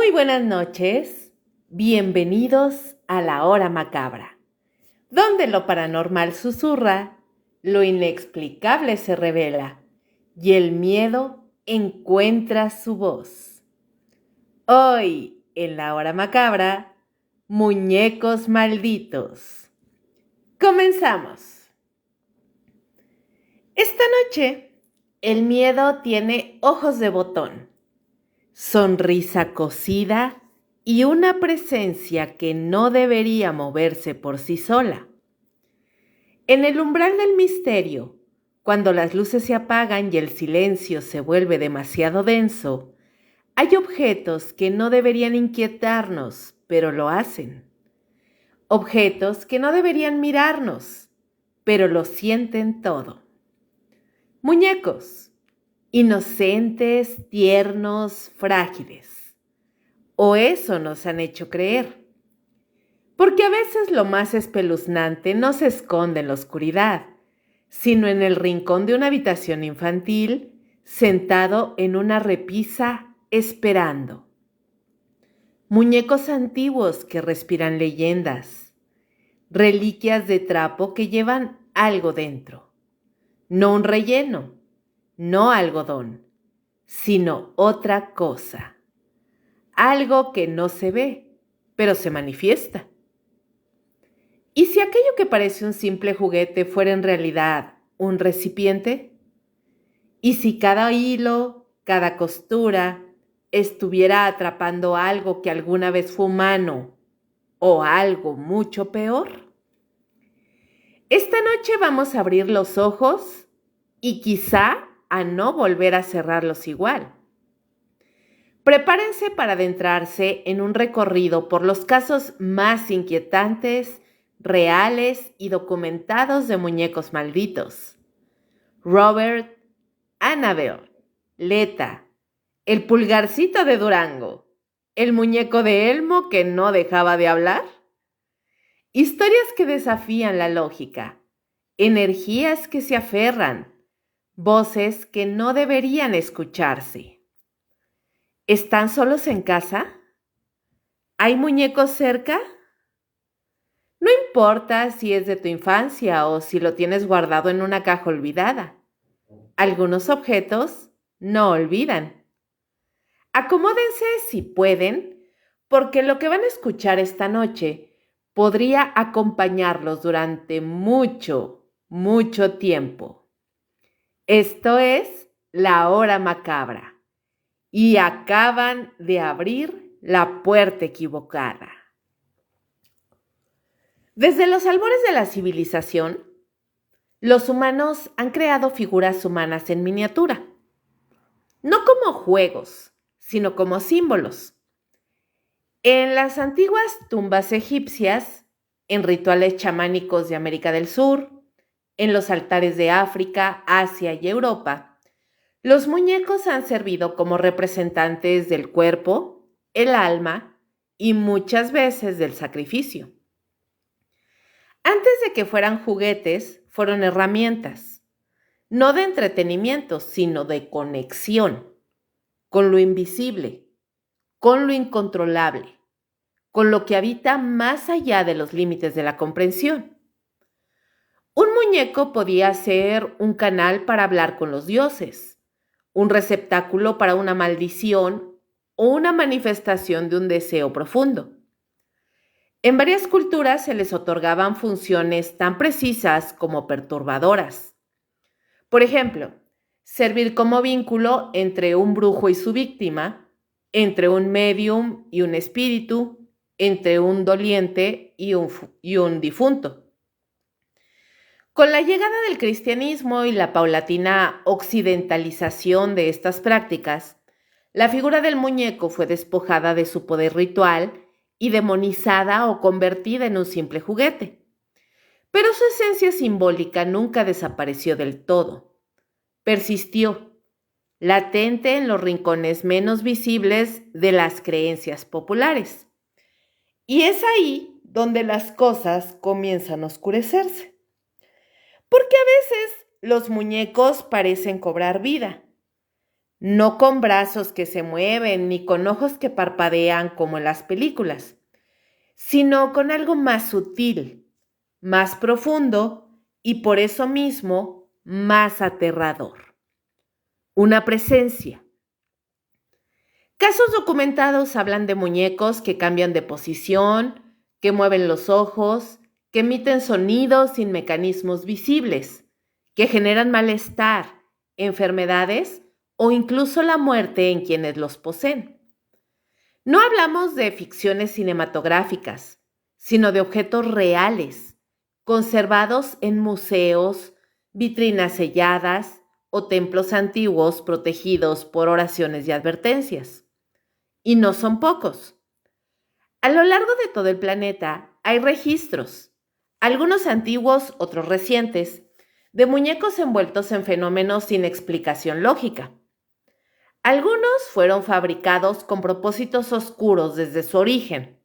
Muy buenas noches, bienvenidos a la hora macabra, donde lo paranormal susurra, lo inexplicable se revela y el miedo encuentra su voz. Hoy, en la hora macabra, muñecos malditos. Comenzamos. Esta noche, el miedo tiene ojos de botón, sonrisa cosida y una presencia que no debería moverse por sí sola. En el umbral del misterio, cuando las luces se apagan y el silencio se vuelve demasiado denso, hay objetos que no deberían inquietarnos, pero lo hacen. Objetos que no deberían mirarnos, pero lo sienten todo. Muñecos, inocentes, tiernos, frágiles. O eso nos han hecho creer. Porque a veces lo más espeluznante no se esconde en la oscuridad, sino en el rincón de una habitación infantil, sentado en una repisa esperando. Muñecos antiguos que respiran leyendas, reliquias de trapo que llevan algo dentro. No un relleno, no algodón, sino otra cosa. Algo que no se ve, pero se manifiesta. ¿Y si aquello que parece un simple juguete fuera en realidad un recipiente? ¿Y si cada hilo, cada costura, estuviera atrapando algo que alguna vez fue humano o algo mucho peor? Esta noche vamos a abrir los ojos y quizá a no volver a cerrarlos igual. Prepárense para adentrarse en un recorrido por los casos más inquietantes, reales y documentados de muñecos malditos. Robert, Annabelle, Leta, el pulgarcito de Durango, el muñeco de Elmo que no dejaba de hablar. Historias que desafían la lógica, energías que se aferran, voces que no deberían escucharse. ¿Están solos en casa? ¿Hay muñecos cerca? No importa si es de tu infancia o si lo tienes guardado en una caja olvidada. Algunos objetos no olvidan. Acomódense si pueden, porque lo que van a escuchar esta noche podría acompañarlos durante mucho, mucho tiempo. Esto es La Hora Macabra. Y acaban de abrir la puerta equivocada. Desde los albores de la civilización, los humanos han creado figuras humanas en miniatura, no como juegos, sino como símbolos. En las antiguas tumbas egipcias, en rituales chamánicos de América del Sur, en los altares de África, Asia y Europa, los muñecos han servido como representantes del cuerpo, el alma y muchas veces del sacrificio. Antes de que fueran juguetes, fueron herramientas, no de entretenimiento, sino de conexión, con lo invisible, con lo incontrolable, con lo que habita más allá de los límites de la comprensión. Un muñeco podía ser un canal para hablar con los dioses, un receptáculo para una maldición o una manifestación de un deseo profundo. En varias culturas se les otorgaban funciones tan precisas como perturbadoras. Por ejemplo, servir como vínculo entre un brujo y su víctima, entre un médium y un espíritu, entre un doliente y un difunto. Con la llegada del cristianismo y la paulatina occidentalización de estas prácticas, la figura del muñeco fue despojada de su poder ritual y demonizada o convertida en un simple juguete. Pero su esencia simbólica nunca desapareció del todo. Persistió, latente en los rincones menos visibles de las creencias populares. Y es ahí donde las cosas comienzan a oscurecerse. Porque a veces los muñecos parecen cobrar vida, no con brazos que se mueven ni con ojos que parpadean como en las películas, sino con algo más sutil, más profundo y por eso mismo más aterrador. Una presencia. Casos documentados hablan de muñecos que cambian de posición, que mueven los ojos, que emiten sonidos sin mecanismos visibles, que generan malestar, enfermedades o incluso la muerte en quienes los poseen. No hablamos de ficciones cinematográficas, sino de objetos reales, conservados en museos, vitrinas selladas o templos antiguos protegidos por oraciones y advertencias. Y no son pocos. A lo largo de todo el planeta hay registros, algunos antiguos, otros recientes, de muñecos envueltos en fenómenos sin explicación lógica. Algunos fueron fabricados con propósitos oscuros desde su origen.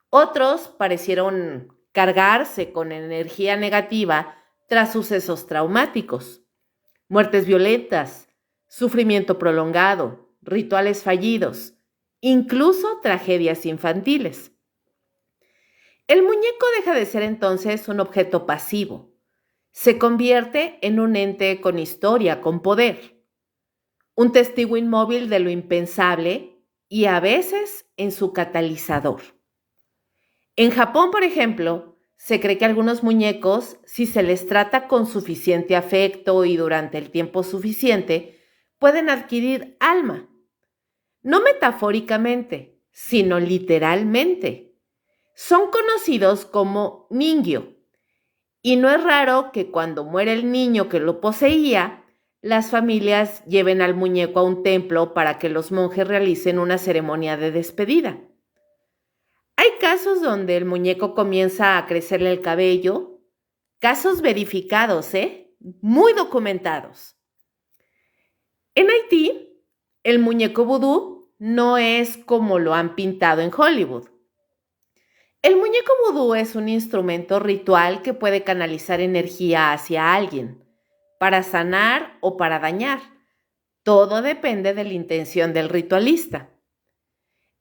Otros parecieron cargarse con energía negativa tras sucesos traumáticos, muertes violentas, sufrimiento prolongado, rituales fallidos, incluso tragedias infantiles. El muñeco deja de ser entonces un objeto pasivo. Se convierte en un ente con historia, con poder, un testigo inmóvil de lo impensable y a veces en su catalizador. En Japón, por ejemplo, se cree que algunos muñecos, si se les trata con suficiente afecto y durante el tiempo suficiente, pueden adquirir alma. No metafóricamente, sino literalmente. Son conocidos como ningyo, y no es raro que cuando muere el niño que lo poseía, las familias lleven al muñeco a un templo para que los monjes realicen una ceremonia de despedida. Hay casos donde el muñeco comienza a crecerle el cabello, casos verificados, muy documentados. En Haití, el muñeco vudú no es como lo han pintado en Hollywood. El muñeco vudú es un instrumento ritual que puede canalizar energía hacia alguien, para sanar o para dañar. Todo depende de la intención del ritualista.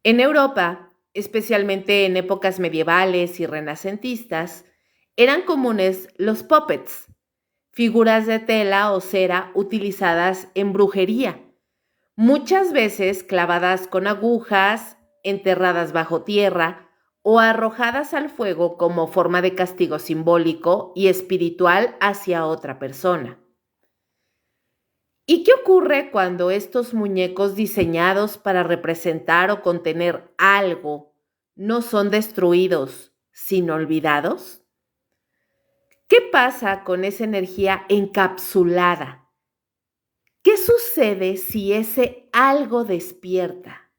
En Europa, especialmente en épocas medievales y renacentistas, eran comunes los puppets, figuras de tela o cera utilizadas en brujería, muchas veces clavadas con agujas, enterradas bajo tierra o arrojadas al fuego como forma de castigo simbólico y espiritual hacia otra persona. ¿Y qué ocurre cuando estos muñecos diseñados para representar o contener algo no son destruidos, sino olvidados? ¿Qué pasa con esa energía encapsulada? ¿Qué sucede si ese algo despierta?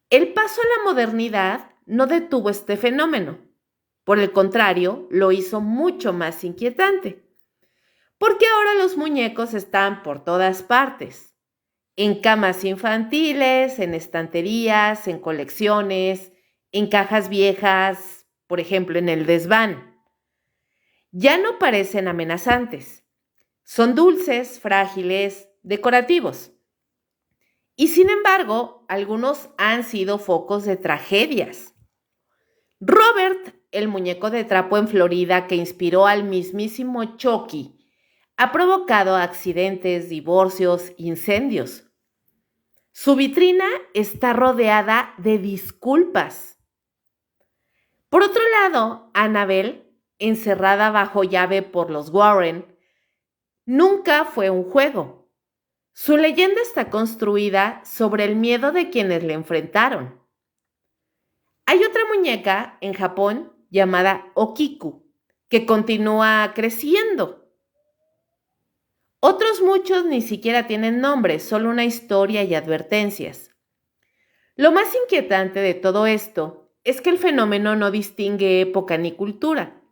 El paso a la modernidad no detuvo este fenómeno. Por el contrario, lo hizo mucho más inquietante. Porque ahora los muñecos están por todas partes, en camas infantiles, en estanterías, en colecciones, en cajas viejas, por ejemplo, en el desván. Ya no parecen amenazantes, son dulces, frágiles, decorativos. Y sin embargo, algunos han sido focos de tragedias. Robert, el muñeco de trapo en Florida que inspiró al mismísimo Chucky, ha provocado accidentes, divorcios, incendios. Su vitrina está rodeada de disculpas. Por otro lado, Annabelle, encerrada bajo llave por los Warren, nunca fue un juego. Su leyenda está construida sobre el miedo de quienes le enfrentaron. Hay otra muñeca en Japón llamada Okiku, que continúa creciendo. Otros muchos ni siquiera tienen nombre, solo una historia y advertencias. Lo más inquietante de todo esto es que el fenómeno no distingue época ni cultura.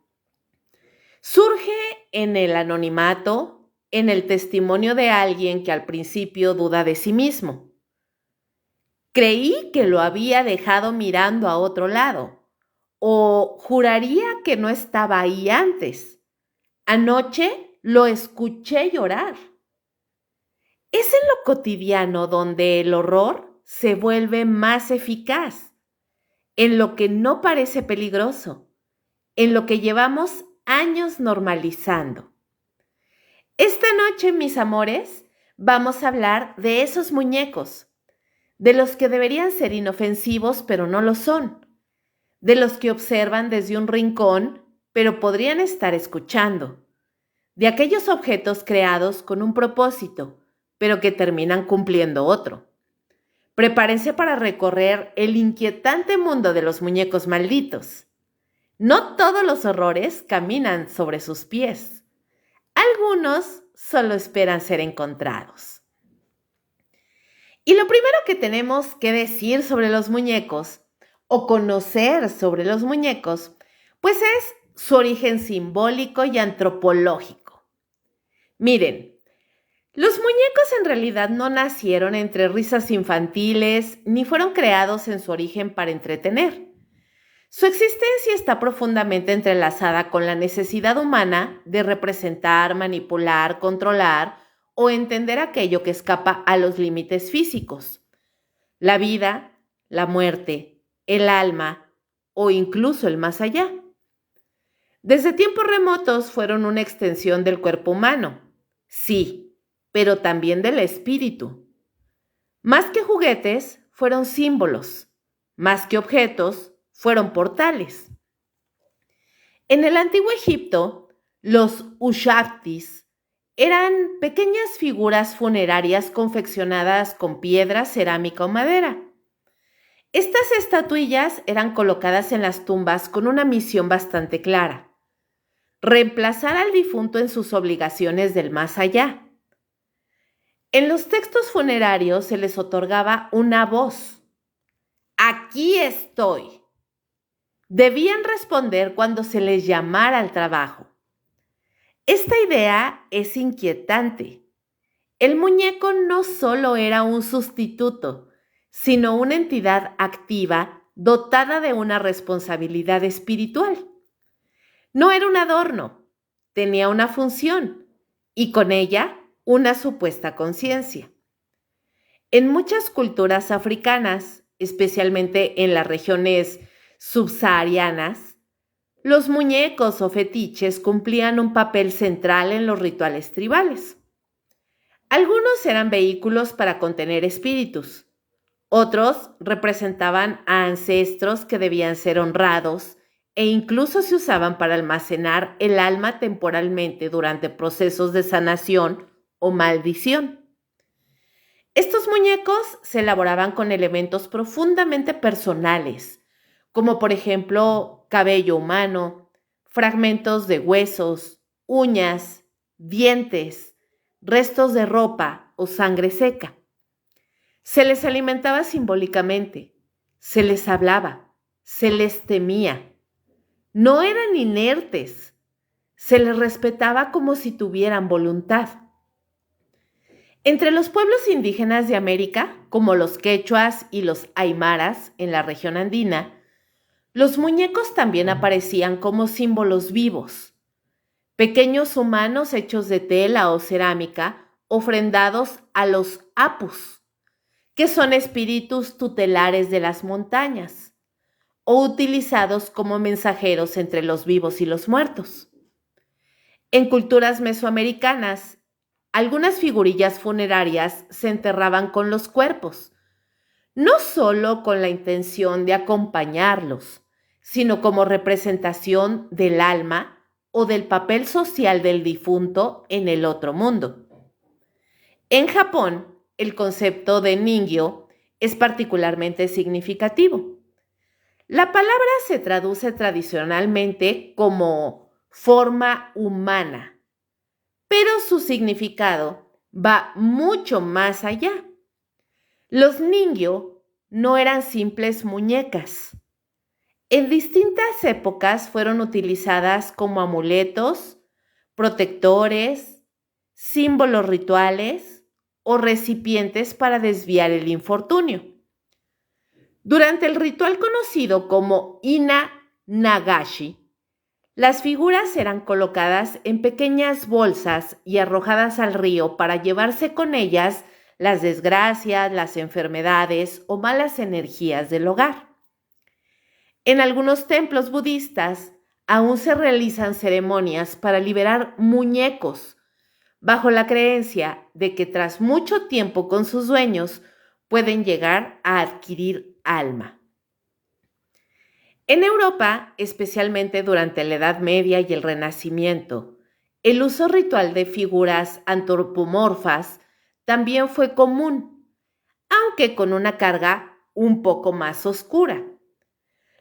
Surge en el anonimato, en el testimonio de alguien que al principio duda de sí mismo. Creí que lo había dejado mirando a otro lado, o juraría que no estaba ahí antes. Anoche lo escuché llorar. Es en lo cotidiano donde el horror se vuelve más eficaz, en lo que no parece peligroso, en lo que llevamos años normalizando. Esta noche, mis amores, vamos a hablar de esos muñecos, de los que deberían ser inofensivos pero no lo son, de los que observan desde un rincón pero podrían estar escuchando, de aquellos objetos creados con un propósito pero que terminan cumpliendo otro. Prepárense para recorrer el inquietante mundo de los muñecos malditos. No todos los horrores caminan sobre sus pies. Algunos solo esperan ser encontrados. Y lo primero que tenemos que decir sobre los muñecos, o conocer sobre los muñecos, pues es su origen simbólico y antropológico. Miren, los muñecos en realidad no nacieron entre risas infantiles ni fueron creados en su origen para entretener. Su existencia está profundamente entrelazada con la necesidad humana de representar, manipular, controlar o entender aquello que escapa a los límites físicos. La vida, la muerte, el alma o incluso el más allá. Desde tiempos remotos fueron una extensión del cuerpo humano, sí, pero también del espíritu. Más que juguetes, fueron símbolos. Más que objetos, fueron portales. En el antiguo Egipto, los ushabtis eran pequeñas figuras funerarias confeccionadas con piedra, cerámica o madera. Estas estatuillas eran colocadas en las tumbas con una misión bastante clara: reemplazar al difunto en sus obligaciones del más allá. En los textos funerarios se les otorgaba una voz. Aquí estoy. Debían responder cuando se les llamara al trabajo. Esta idea es inquietante. El muñeco no solo era un sustituto, sino una entidad activa dotada de una responsabilidad espiritual. No era un adorno, tenía una función y con ella una supuesta conciencia. En muchas culturas africanas, especialmente en las regiones subsaharianas, los muñecos o fetiches cumplían un papel central en los rituales tribales. Algunos eran vehículos para contener espíritus, otros representaban a ancestros que debían ser honrados e incluso se usaban para almacenar el alma temporalmente durante procesos de sanación o maldición. Estos muñecos se elaboraban con elementos profundamente personales, como por ejemplo cabello humano, fragmentos de huesos, uñas, dientes, restos de ropa o sangre seca. Se les alimentaba simbólicamente, se les hablaba, se les temía. No eran inertes, se les respetaba como si tuvieran voluntad. Entre los pueblos indígenas de América, como los quechuas y los aymaras en la región andina, los muñecos también aparecían como símbolos vivos, pequeños humanos hechos de tela o cerámica ofrendados a los apus, que son espíritus tutelares de las montañas, o utilizados como mensajeros entre los vivos y los muertos. En culturas mesoamericanas, algunas figurillas funerarias se enterraban con los cuerpos, no solo con la intención de acompañarlos, sino como representación del alma o del papel social del difunto en el otro mundo. En Japón, el concepto de ningyo es particularmente significativo. La palabra se traduce tradicionalmente como forma humana, pero su significado va mucho más allá. Los ningyo no eran simples muñecas. En distintas épocas fueron utilizadas como amuletos, protectores, símbolos rituales o recipientes para desviar el infortunio. Durante el ritual conocido como Ina Nagashi, Las figuras eran colocadas en pequeñas bolsas y arrojadas al río para llevarse con ellas las desgracias, las enfermedades o malas energías del hogar. En algunos templos budistas aún se realizan ceremonias para liberar muñecos, bajo la creencia de que tras mucho tiempo con sus dueños pueden llegar a adquirir alma. En Europa, especialmente durante la Edad Media y el Renacimiento, el uso ritual de figuras antropomorfas también fue común, aunque con una carga un poco más oscura.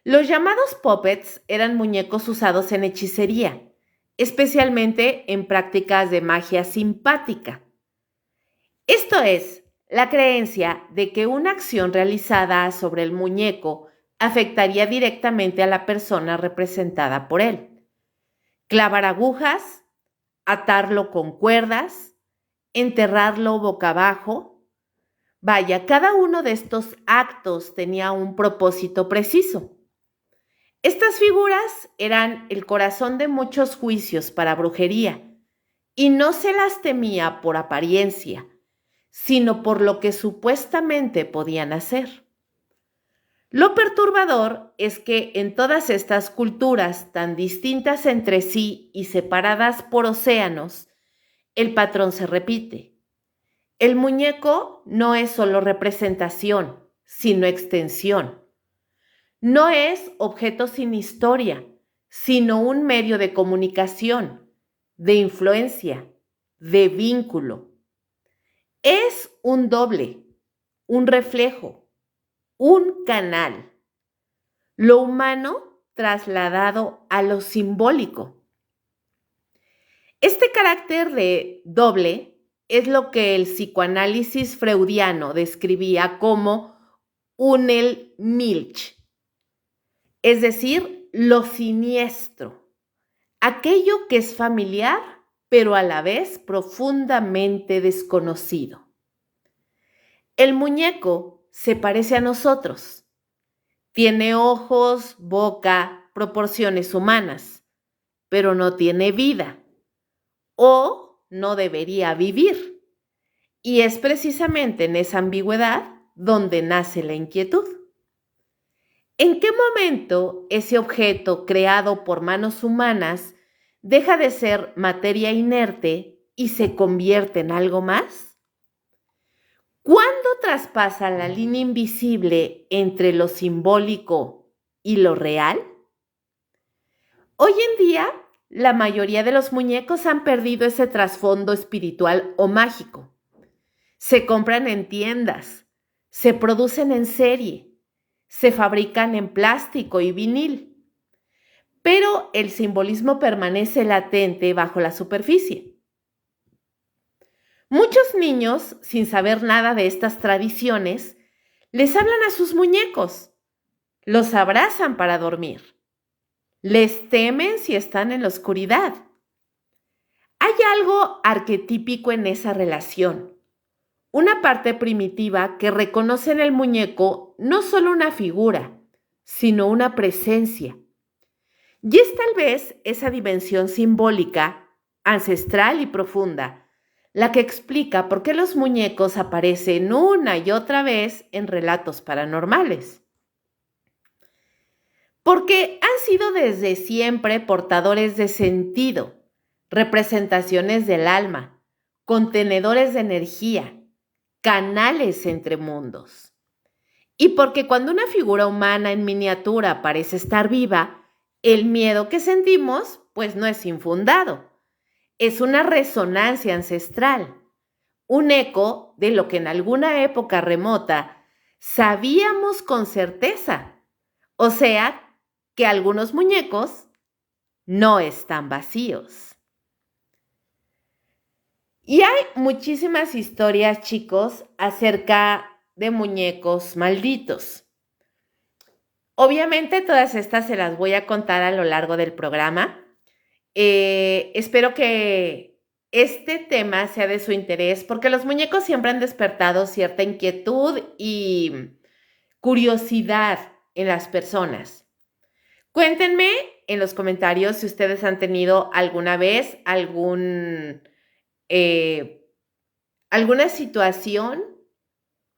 Los llamados puppets eran muñecos usados en hechicería, especialmente en prácticas de magia simpática. Esto es, la creencia de que una acción realizada sobre el muñeco afectaría directamente a la persona representada por él. Clavar agujas, atarlo con cuerdas, enterrarlo boca abajo. Vaya, cada uno de estos actos tenía un propósito preciso. Estas figuras eran el corazón de muchos juicios para brujería y no se las temía por apariencia, sino por lo que supuestamente podían hacer. Lo perturbador es que en todas estas culturas tan distintas entre sí y separadas por océanos, el patrón se repite. El muñeco no es solo representación, sino extensión. No es objeto sin historia, sino un medio de comunicación, de influencia, de vínculo. Es un doble, un reflejo, un canal. Lo humano trasladado a lo simbólico. Este carácter de doble es lo que el psicoanálisis freudiano describía como Unheimlich, es decir, lo siniestro, aquello que es familiar, pero a la vez profundamente desconocido. El muñeco se parece a nosotros. Tiene ojos, boca, proporciones humanas, pero no tiene vida o no debería vivir. Y es precisamente en esa ambigüedad donde nace la inquietud. ¿En qué momento ese objeto creado por manos humanas deja de ser materia inerte y se convierte en algo más? ¿Cuándo traspasa la línea invisible entre lo simbólico y lo real? Hoy en día, la mayoría de los muñecos han perdido ese trasfondo espiritual o mágico. Se compran en tiendas, se producen en serie, se fabrican en plástico y vinil, pero el simbolismo permanece latente bajo la superficie. Muchos niños, sin saber nada de estas tradiciones, les hablan a sus muñecos, los abrazan para dormir, les temen si están en la oscuridad. Hay algo arquetípico en esa relación, una parte primitiva que reconoce en el muñeco no solo una figura, sino una presencia. Y es tal vez esa dimensión simbólica, ancestral y profunda, la que explica por qué los muñecos aparecen una y otra vez en relatos paranormales. Porque han sido desde siempre portadores de sentido, representaciones del alma, contenedores de energía, canales entre mundos. Y porque cuando una figura humana en miniatura parece estar viva, el miedo que sentimos pues no es infundado. Es una resonancia ancestral, un eco de lo que en alguna época remota sabíamos con certeza. O sea, que algunos muñecos no están vacíos. Y hay muchísimas historias, chicos, acerca de muñecos malditos. Obviamente todas estas se las voy a contar a lo largo del programa. Espero que este tema sea de su interés porque los muñecos siempre han despertado cierta inquietud y curiosidad en las personas. Cuéntenme en los comentarios si ustedes han tenido alguna vez alguna situación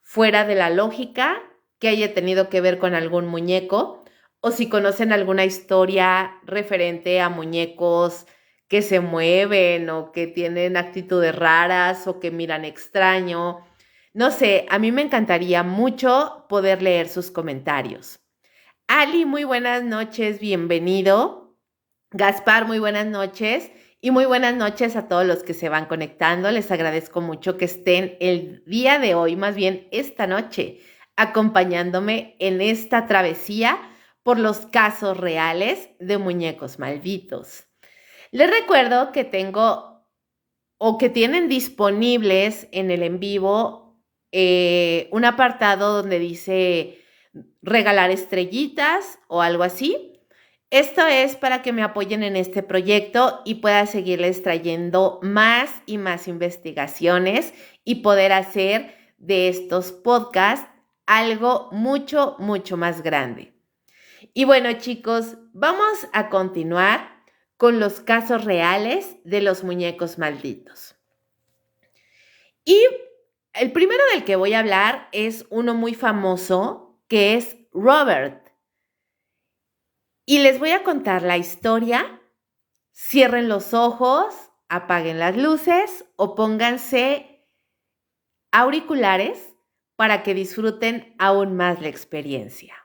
fuera de la lógica que haya tenido que ver con algún muñeco, o si conocen alguna historia referente a muñecos que se mueven o que tienen actitudes raras o que miran extraño. No sé, a mí me encantaría mucho poder leer sus comentarios. Ali, muy buenas noches, bienvenido. Gaspar, muy buenas noches. Y muy buenas noches a todos los que se van conectando. Les agradezco mucho que estén el día de hoy, más bien esta noche, acompañándome en esta travesía por los casos reales de muñecos malditos. Les recuerdo que tengo o que tienen disponibles en el en vivo un apartado donde dice regalar estrellitas o algo así. Esto es para que me apoyen en este proyecto y pueda seguirles trayendo más y más investigaciones y poder hacer de estos podcasts algo mucho, mucho más grande. Y bueno, chicos, vamos a continuar con los casos reales de los muñecos malditos. Y el primero del que voy a hablar es uno muy famoso, que es Robert. Y les voy a contar la historia. Cierren los ojos, apaguen las luces o pónganse auriculares para que disfruten aún más la experiencia.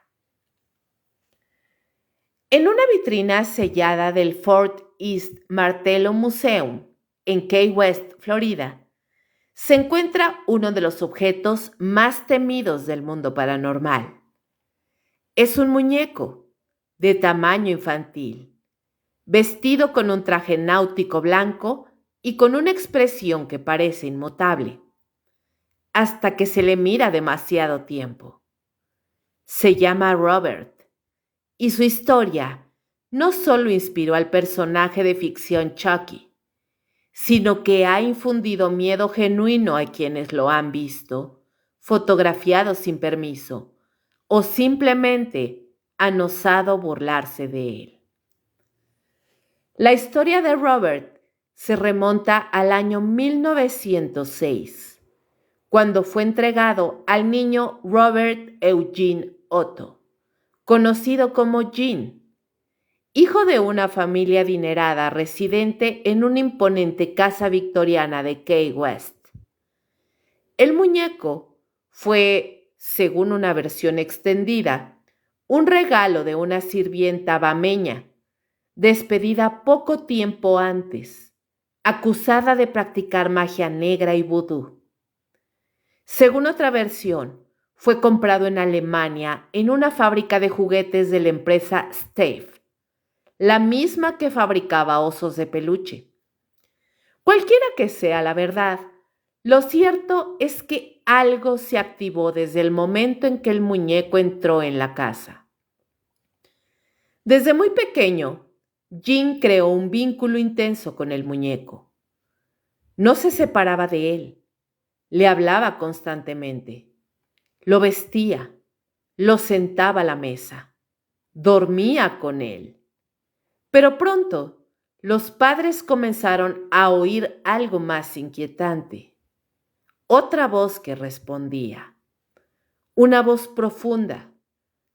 En una vitrina sellada del Fort East Martello Museum en Key West, Florida, se encuentra uno de los objetos más temidos del mundo paranormal. Es un muñeco de tamaño infantil, vestido con un traje náutico blanco y con una expresión que parece inmutable, hasta que se le mira demasiado tiempo. Se llama Robert, y su historia no solo inspiró al personaje de ficción Chucky, sino que ha infundido miedo genuino a quienes lo han visto, fotografiado sin permiso, o simplemente han osado burlarse de él. La historia de Robert se remonta al año 1906, cuando fue entregado al niño Robert Eugene Otto, conocido como Gene, hijo de una familia adinerada residente en una imponente casa victoriana de Key West. El muñeco fue, según una versión extendida, un regalo de una sirvienta bameña, despedida poco tiempo antes, acusada de practicar magia negra y vudú. Según otra versión, fue comprado en Alemania en una fábrica de juguetes de la empresa Steiff, la misma que fabricaba osos de peluche. Cualquiera que sea la verdad, lo cierto es que algo se activó desde el momento en que el muñeco entró en la casa. Desde muy pequeño, Jim creó un vínculo intenso con el muñeco. No se separaba de él, le hablaba constantemente, lo vestía, lo sentaba a la mesa, dormía con él. Pero pronto, los padres comenzaron a oír algo más inquietante. Otra voz que respondía, una voz profunda,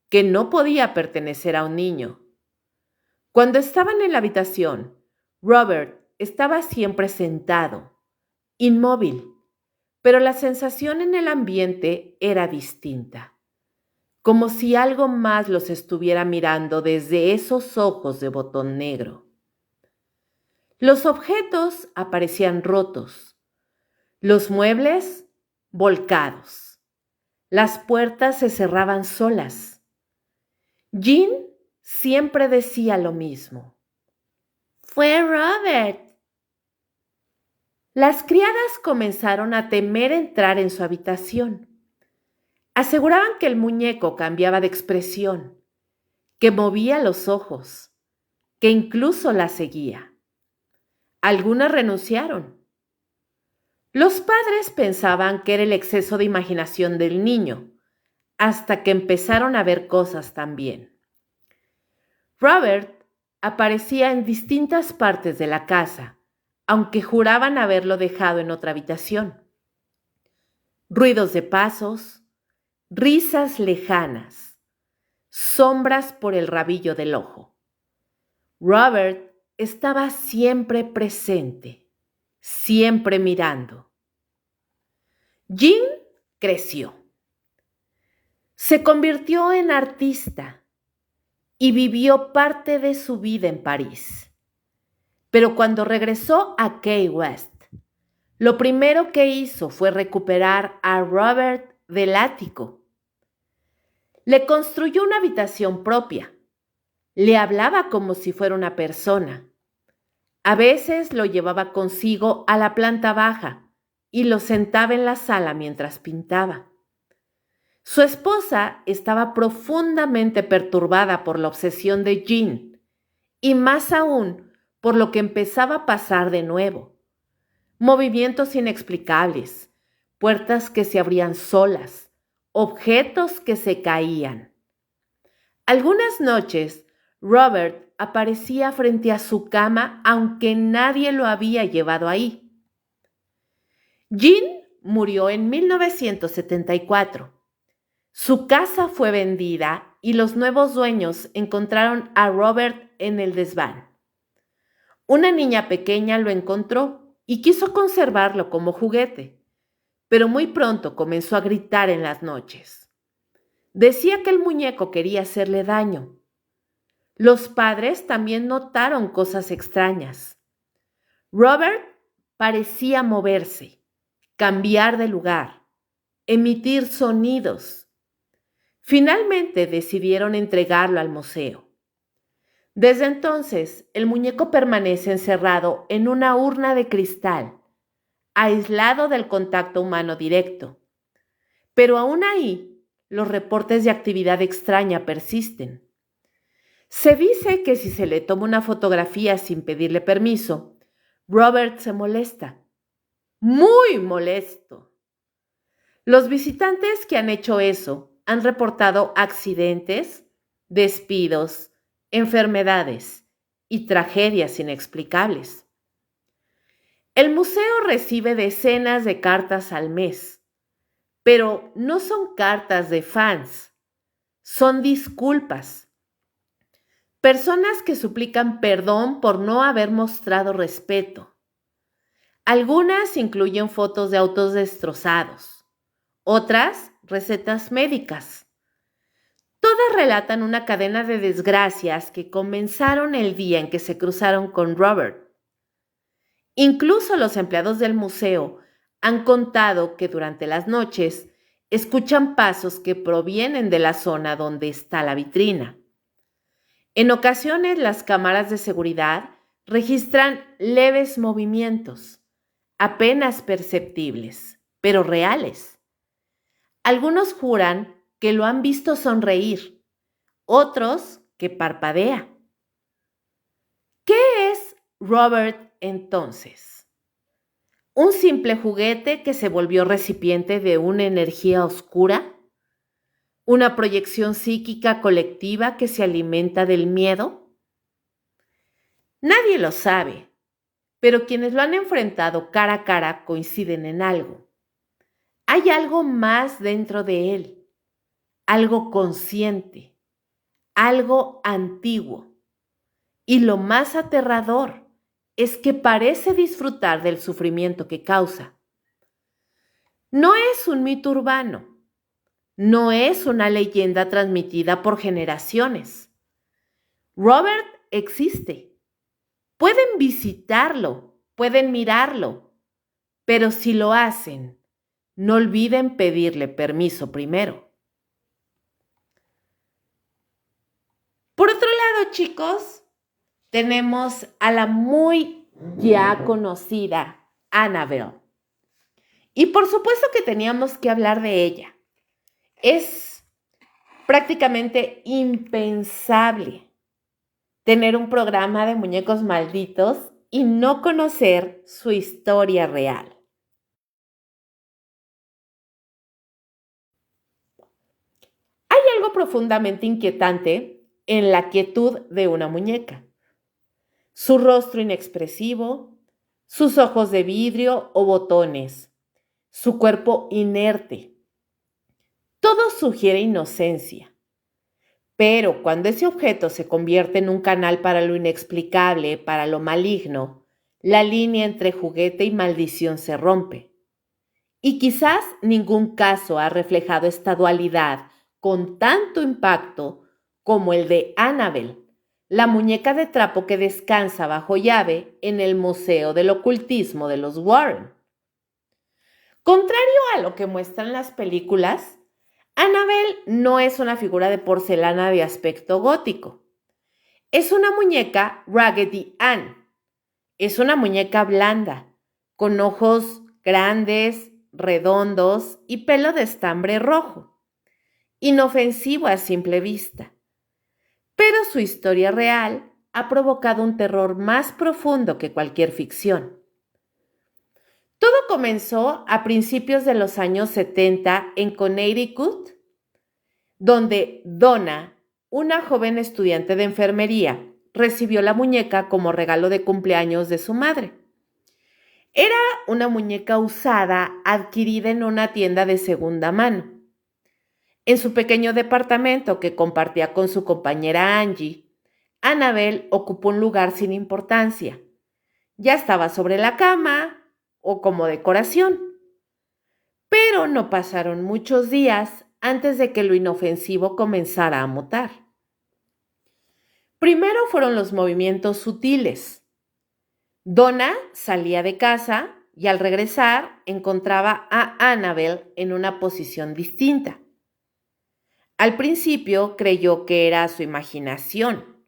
que no podía pertenecer a un niño. Cuando estaban en la habitación, Robert estaba siempre sentado, inmóvil, pero la sensación en el ambiente era distinta, como si algo más los estuviera mirando desde esos ojos de botón negro. Los objetos aparecían rotos, los muebles volcados, las puertas se cerraban solas. Jean siempre decía lo mismo. ¡Fue Robert! Las criadas comenzaron a temer entrar en su habitación. Aseguraban que el muñeco cambiaba de expresión, que movía los ojos, que incluso la seguía. Algunas renunciaron. Los padres pensaban que era el exceso de imaginación del niño, hasta que empezaron a ver cosas también. Robert aparecía en distintas partes de la casa, aunque juraban haberlo dejado en otra habitación. Ruidos de pasos, risas lejanas, sombras por el rabillo del ojo. Robert estaba siempre presente, siempre mirando. Jean creció. Se convirtió en artista y vivió parte de su vida en París. Pero cuando regresó a Key West, lo primero que hizo fue recuperar a Robert del ático. Le construyó una habitación propia. Le hablaba como si fuera una persona. A veces lo llevaba consigo a la planta baja y lo sentaba en la sala mientras pintaba. Su esposa estaba profundamente perturbada por la obsesión de Jean y más aún por lo que empezaba a pasar de nuevo. Movimientos inexplicables, puertas que se abrían solas, objetos que se caían. Algunas noches, Robert aparecía frente a su cama aunque nadie lo había llevado ahí. Jean murió en 1974. Su casa fue vendida y los nuevos dueños encontraron a Robert en el desván. Una niña pequeña lo encontró y quiso conservarlo como juguete, pero muy pronto comenzó a gritar en las noches. Decía que el muñeco quería hacerle daño. Los padres también notaron cosas extrañas. Robert parecía moverse, cambiar de lugar, emitir sonidos. Finalmente decidieron entregarlo al museo. Desde entonces, el muñeco permanece encerrado en una urna de cristal, aislado del contacto humano directo. Pero aún ahí, los reportes de actividad extraña persisten. Se dice que si se le toma una fotografía sin pedirle permiso, Robert se molesta. Muy molesto. Los visitantes que han hecho eso han reportado accidentes, despidos, enfermedades y tragedias inexplicables. El museo recibe decenas de cartas al mes, pero no son cartas de fans, son disculpas. Personas que suplican perdón por no haber mostrado respeto. Algunas incluyen fotos de autos destrozados, otras recetas médicas. Todas relatan una cadena de desgracias que comenzaron el día en que se cruzaron con Robert. Incluso los empleados del museo han contado que durante las noches escuchan pasos que provienen de la zona donde está la vitrina. En ocasiones las cámaras de seguridad registran leves movimientos, apenas perceptibles, pero reales. Algunos juran que lo han visto sonreír, otros que parpadea. ¿Qué es Robert entonces? ¿Un simple juguete que se volvió recipiente de una energía oscura? ¿Una proyección psíquica colectiva que se alimenta del miedo? Nadie lo sabe, pero quienes lo han enfrentado cara a cara coinciden en algo. Hay algo más dentro de él, algo consciente, algo antiguo. Y lo más aterrador es que parece disfrutar del sufrimiento que causa. No es un mito urbano, no es una leyenda transmitida por generaciones. Robert existe. Pueden visitarlo, pueden mirarlo, pero si lo hacen, no olviden pedirle permiso primero. Por otro lado, chicos, tenemos a la muy ya conocida Annabelle. Y por supuesto que teníamos que hablar de ella. Es prácticamente impensable tener un programa de muñecos malditos y no conocer su historia real. Hay algo profundamente inquietante en la quietud de una muñeca. Su rostro inexpresivo, sus ojos de vidrio o botones, su cuerpo inerte. Todo sugiere inocencia. Pero cuando ese objeto se convierte en un canal para lo inexplicable, para lo maligno, la línea entre juguete y maldición se rompe. Y quizás ningún caso ha reflejado esta dualidad con tanto impacto como el de Annabelle, la muñeca de trapo que descansa bajo llave en el Museo del Ocultismo de los Warren. Contrario a lo que muestran las películas, Annabelle no es una figura de porcelana de aspecto gótico. Es una muñeca Raggedy Ann. Es una muñeca blanda, con ojos grandes, redondos y pelo de estambre rojo. Inofensivo a simple vista. Pero su historia real ha provocado un terror más profundo que cualquier ficción. Todo comenzó a principios de los años 70 en Connecticut, donde Donna, una joven estudiante de enfermería, recibió la muñeca como regalo de cumpleaños de su madre. Era una muñeca usada adquirida en una tienda de segunda mano. En su pequeño departamento que compartía con su compañera Angie, Annabelle ocupó un lugar sin importancia. Ya estaba sobre la cama o como decoración. Pero no pasaron muchos días antes de que lo inofensivo comenzara a mutar. Primero fueron los movimientos sutiles. Donna salía de casa y al regresar encontraba a Annabelle en una posición distinta. Al principio creyó que era su imaginación.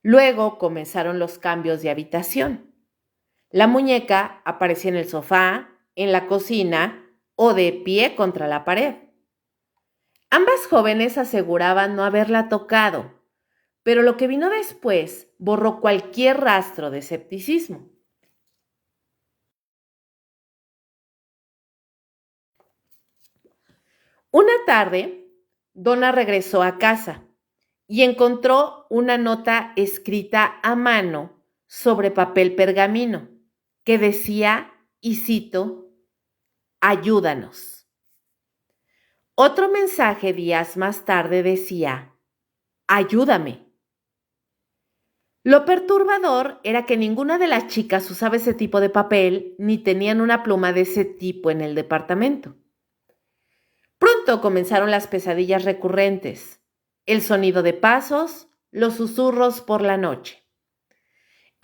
Luego comenzaron los cambios de habitación. La muñeca aparecía en el sofá, en la cocina o de pie contra la pared. Ambas jóvenes aseguraban no haberla tocado, pero lo que vino después borró cualquier rastro de escepticismo. Una tarde, Donna regresó a casa y encontró una nota escrita a mano sobre papel pergamino que decía, y cito, ayúdanos. Otro mensaje días más tarde decía, ayúdame. Lo perturbador era que ninguna de las chicas usaba ese tipo de papel ni tenían una pluma de ese tipo en el departamento. Pronto comenzaron las pesadillas recurrentes, el sonido de pasos, los susurros por la noche.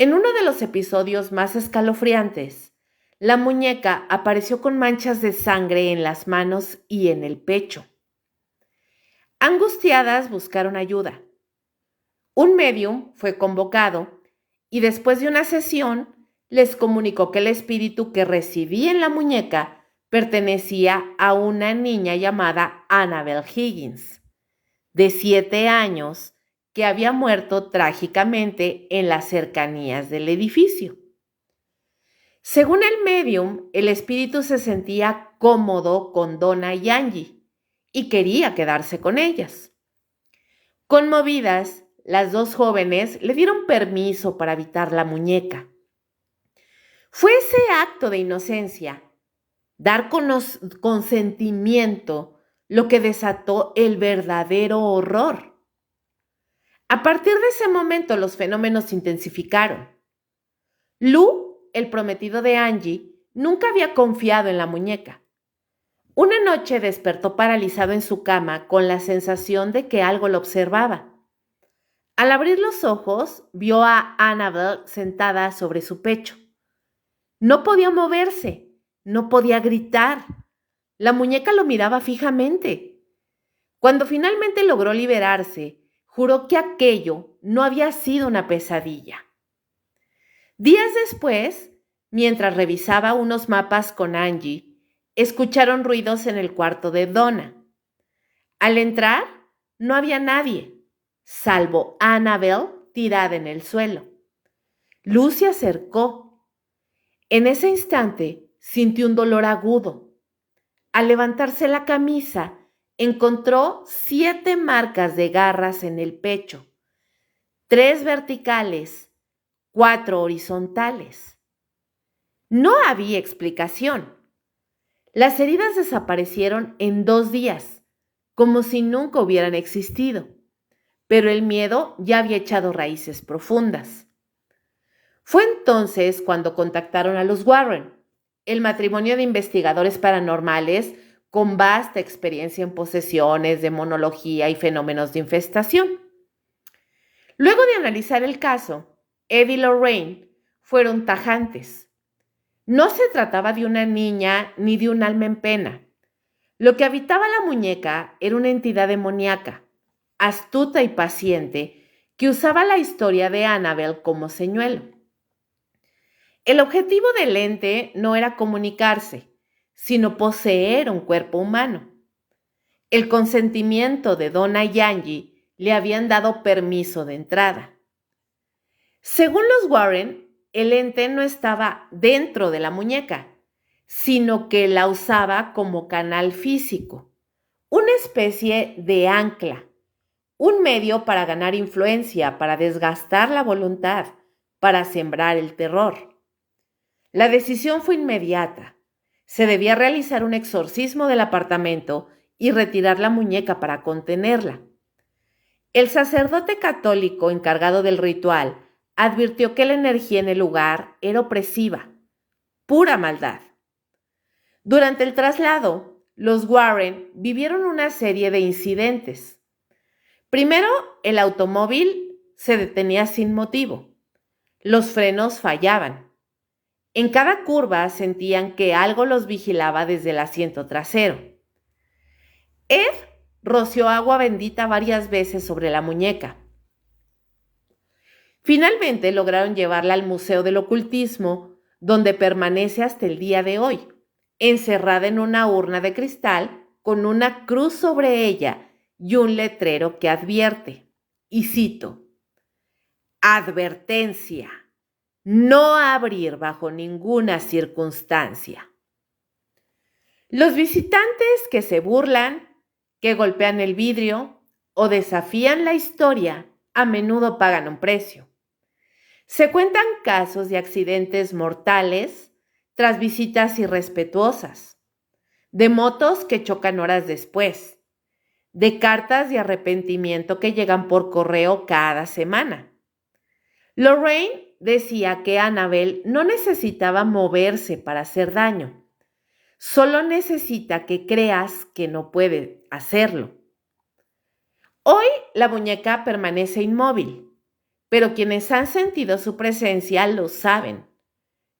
En uno de los episodios más escalofriantes, la muñeca apareció con manchas de sangre en las manos y en el pecho. Angustiadas buscaron ayuda. Un médium fue convocado y después de una sesión les comunicó que el espíritu que residía en la muñeca pertenecía a una niña llamada Annabelle Higgins, de 7 años, que había muerto trágicamente en las cercanías del edificio. Según el médium, el espíritu se sentía cómodo con Donna y Angie y quería quedarse con ellas. Conmovidas, las dos jóvenes le dieron permiso para habitar la muñeca. Fue ese acto de inocencia, dar consentimiento, lo que desató el verdadero horror. A partir de ese momento los fenómenos se intensificaron. Lou, el prometido de Angie, nunca había confiado en la muñeca. Una noche despertó paralizado en su cama con la sensación de que algo lo observaba. Al abrir los ojos, vio a Annabelle sentada sobre su pecho. No podía moverse, no podía gritar. La muñeca lo miraba fijamente. Cuando finalmente logró liberarse, juró que aquello no había sido una pesadilla. Días después, mientras revisaba unos mapas con Angie, escucharon ruidos en el cuarto de Donna. Al entrar, no había nadie, salvo Annabelle tirada en el suelo. Lou se acercó. En ese instante sintió un dolor agudo. Al levantarse la camisa, encontró 7 marcas de garras en el pecho, 3 verticales, 4 horizontales. No había explicación. Las heridas desaparecieron en 2 días, como si nunca hubieran existido, pero el miedo ya había echado raíces profundas. Fue entonces cuando contactaron a los Warren, el matrimonio de investigadores paranormales con vasta experiencia en posesiones, demonología y fenómenos de infestación. Luego de analizar el caso, Ed y Lorraine fueron tajantes. No se trataba de una niña ni de un alma en pena. Lo que habitaba la muñeca era una entidad demoníaca, astuta y paciente, que usaba la historia de Annabelle como señuelo. El objetivo del ente no era comunicarse, sino poseer un cuerpo humano. El consentimiento de Donna y Angie le habían dado permiso de entrada. Según los Warren, el ente no estaba dentro de la muñeca, sino que la usaba como canal físico, una especie de ancla, un medio para ganar influencia, para desgastar la voluntad, para sembrar el terror. La decisión fue inmediata. Se debía realizar un exorcismo del apartamento y retirar la muñeca para contenerla. El sacerdote católico encargado del ritual advirtió que la energía en el lugar era opresiva, pura maldad. Durante el traslado, los Warren vivieron una serie de incidentes. Primero, el automóvil se detenía sin motivo. Los frenos fallaban. En cada curva sentían que algo los vigilaba desde el asiento trasero. Ed roció agua bendita varias veces sobre la muñeca. Finalmente lograron llevarla al Museo del Ocultismo, donde permanece hasta el día de hoy, encerrada en una urna de cristal con una cruz sobre ella y un letrero que advierte, y cito, advertencia, no abrir bajo ninguna circunstancia. Los visitantes que se burlan, que golpean el vidrio o desafían la historia, a menudo pagan un precio. Se cuentan casos de accidentes mortales tras visitas irrespetuosas, de motos que chocan horas después, de cartas de arrepentimiento que llegan por correo cada semana. Lorraine decía que Annabelle no necesitaba moverse para hacer daño, solo necesita que creas que no puede hacerlo. Hoy la muñeca permanece inmóvil, pero quienes han sentido su presencia lo saben.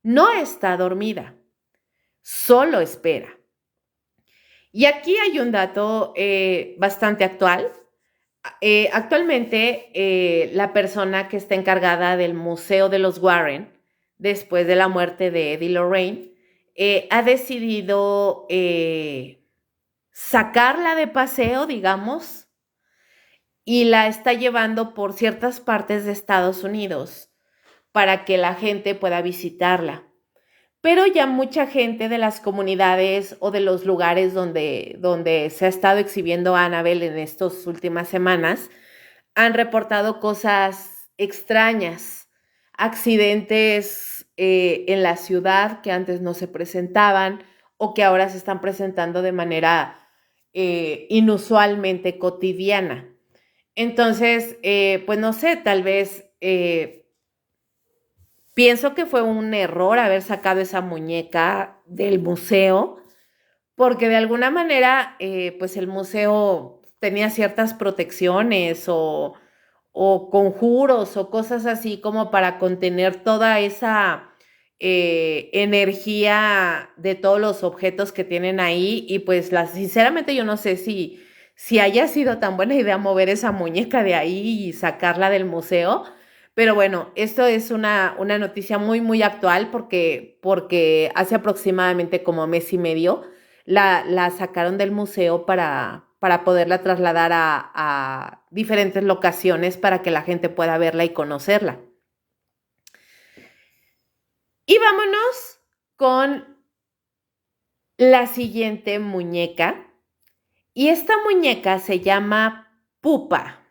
No está dormida, solo espera. Y aquí hay un dato bastante actual. Actualmente, la persona que está encargada del Museo de los Warren, después de la muerte de Ed y Lorraine, ha decidido sacarla de paseo, digamos, y la está llevando por ciertas partes de Estados Unidos para que la gente pueda visitarla. Pero ya mucha gente de las comunidades o de los lugares donde se ha estado exhibiendo Annabelle en estas últimas semanas han reportado cosas extrañas, accidentes en la ciudad que antes no se presentaban o que ahora se están presentando de manera inusualmente cotidiana. Entonces, pues no sé, tal vez pienso que fue un error haber sacado esa muñeca del museo, porque de alguna manera, pues el museo tenía ciertas protecciones o conjuros o cosas así como para contener toda esa energía de todos los objetos que tienen ahí. Y pues sinceramente yo no sé si haya sido tan buena idea mover esa muñeca de ahí y sacarla del museo. Pero bueno, esto es una noticia muy, muy actual porque hace aproximadamente como mes y medio la sacaron del museo para poderla trasladar a diferentes locaciones para que la gente pueda verla y conocerla. Y vámonos con la siguiente muñeca. Y esta muñeca se llama Pupa.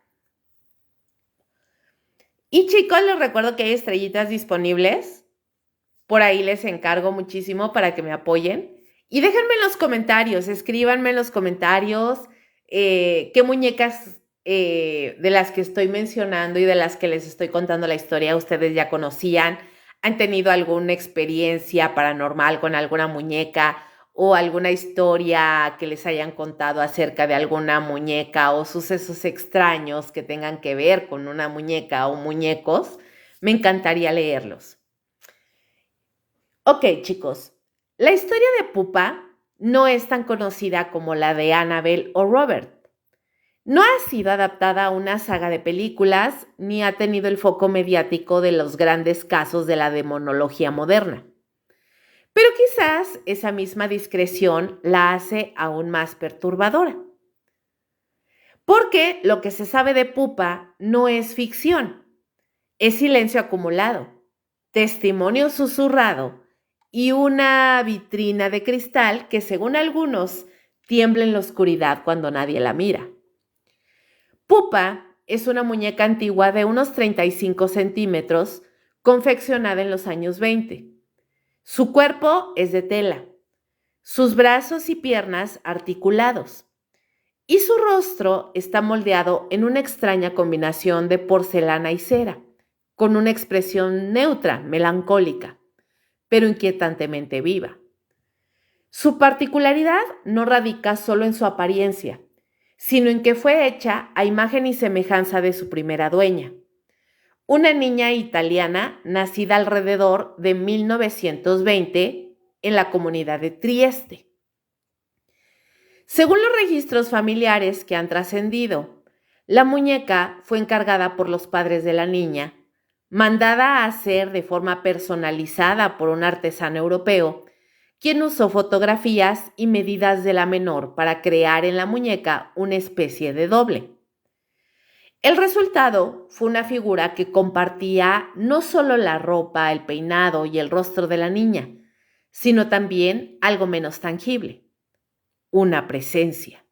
Y chicos, les recuerdo que hay estrellitas disponibles. Por ahí les encargo muchísimo para que me apoyen. Y déjenme en los comentarios, escríbanme en los comentarios qué muñecas de las que estoy mencionando y de las que les estoy contando la historia ustedes ya conocían, han tenido alguna experiencia paranormal con alguna muñeca o alguna historia que les hayan contado acerca de alguna muñeca o sucesos extraños que tengan que ver con una muñeca o muñecos. Me encantaría leerlos. Ok, chicos, la historia de Pupa no es tan conocida como la de Annabelle o Robert. No ha sido adaptada a una saga de películas ni ha tenido el foco mediático de los grandes casos de la demonología moderna. Pero quizás esa misma discreción la hace aún más perturbadora. Porque lo que se sabe de Pupa no es ficción, es silencio acumulado, testimonio susurrado y una vitrina de cristal que, según algunos, tiembla en la oscuridad cuando nadie la mira. Pupa es una muñeca antigua de unos 35 centímetros, confeccionada en los años 20. Su cuerpo es de tela, sus brazos y piernas articulados, y su rostro está moldeado en una extraña combinación de porcelana y cera, con una expresión neutra, melancólica, pero inquietantemente viva. Su particularidad no radica solo en su apariencia, sino en que fue hecha a imagen y semejanza de su primera dueña, una niña italiana nacida alrededor de 1920 en la comunidad de Trieste. Según los registros familiares que han trascendido, la muñeca fue encargada por los padres de la niña, mandada a hacer de forma personalizada por un artesano europeo, quien usó fotografías y medidas de la menor para crear en la muñeca una especie de doble. El resultado fue una figura que compartía no solo la ropa, el peinado y el rostro de la niña, sino también algo menos tangible, una presencia.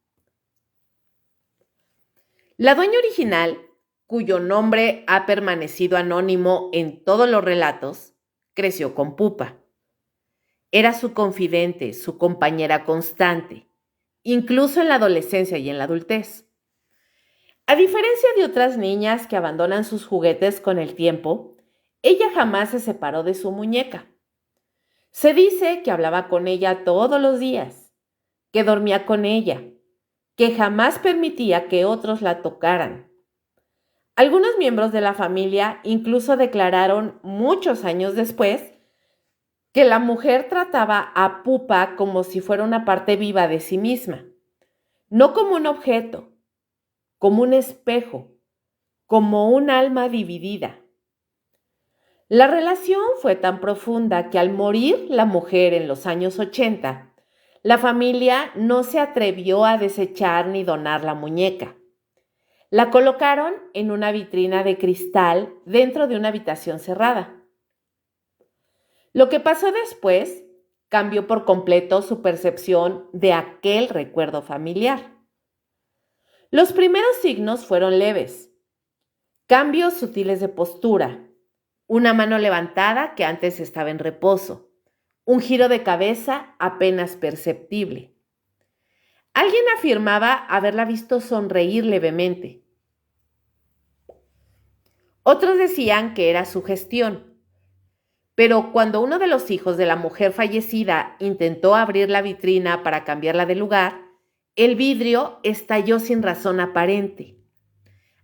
La dueña original, cuyo nombre ha permanecido anónimo en todos los relatos, creció con Pupa. Era su confidente, su compañera constante, incluso en la adolescencia y en la adultez. A diferencia de otras niñas que abandonan sus juguetes con el tiempo, ella jamás se separó de su muñeca. Se dice que hablaba con ella todos los días, que dormía con ella, que jamás permitía que otros la tocaran. Algunos miembros de la familia incluso declararon muchos años después que la mujer trataba a Pupa como si fuera una parte viva de sí misma, no como un objeto, como un espejo, como un alma dividida. La relación fue tan profunda que al morir la mujer en los años 80, la familia no se atrevió a desechar ni donar la muñeca. La colocaron en una vitrina de cristal dentro de una habitación cerrada. Lo que pasó después cambió por completo su percepción de aquel recuerdo familiar. Los primeros signos fueron leves, cambios sutiles de postura, una mano levantada que antes estaba en reposo, un giro de cabeza apenas perceptible. Alguien afirmaba haberla visto sonreír levemente. Otros decían que era sugestión. Pero cuando uno de los hijos de la mujer fallecida intentó abrir la vitrina para cambiarla de lugar, el vidrio estalló sin razón aparente.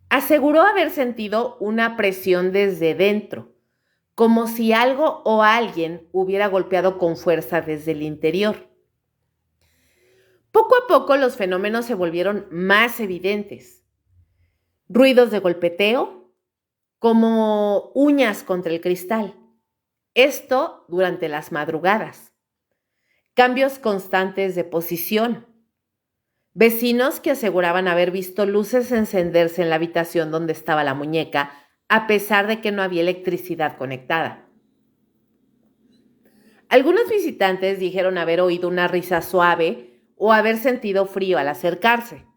Aseguró haber sentido una presión desde dentro, como si algo o alguien hubiera golpeado con fuerza desde el interior. Poco a poco los fenómenos se volvieron más evidentes. Ruidos de golpeteo, como uñas contra el cristal. Esto durante las madrugadas. Cambios constantes de posición. Vecinos que aseguraban haber visto luces encenderse en la habitación donde estaba la muñeca, a pesar de que no había electricidad conectada. Algunos visitantes dijeron haber oído una risa suave o haber sentido frío al acercarse.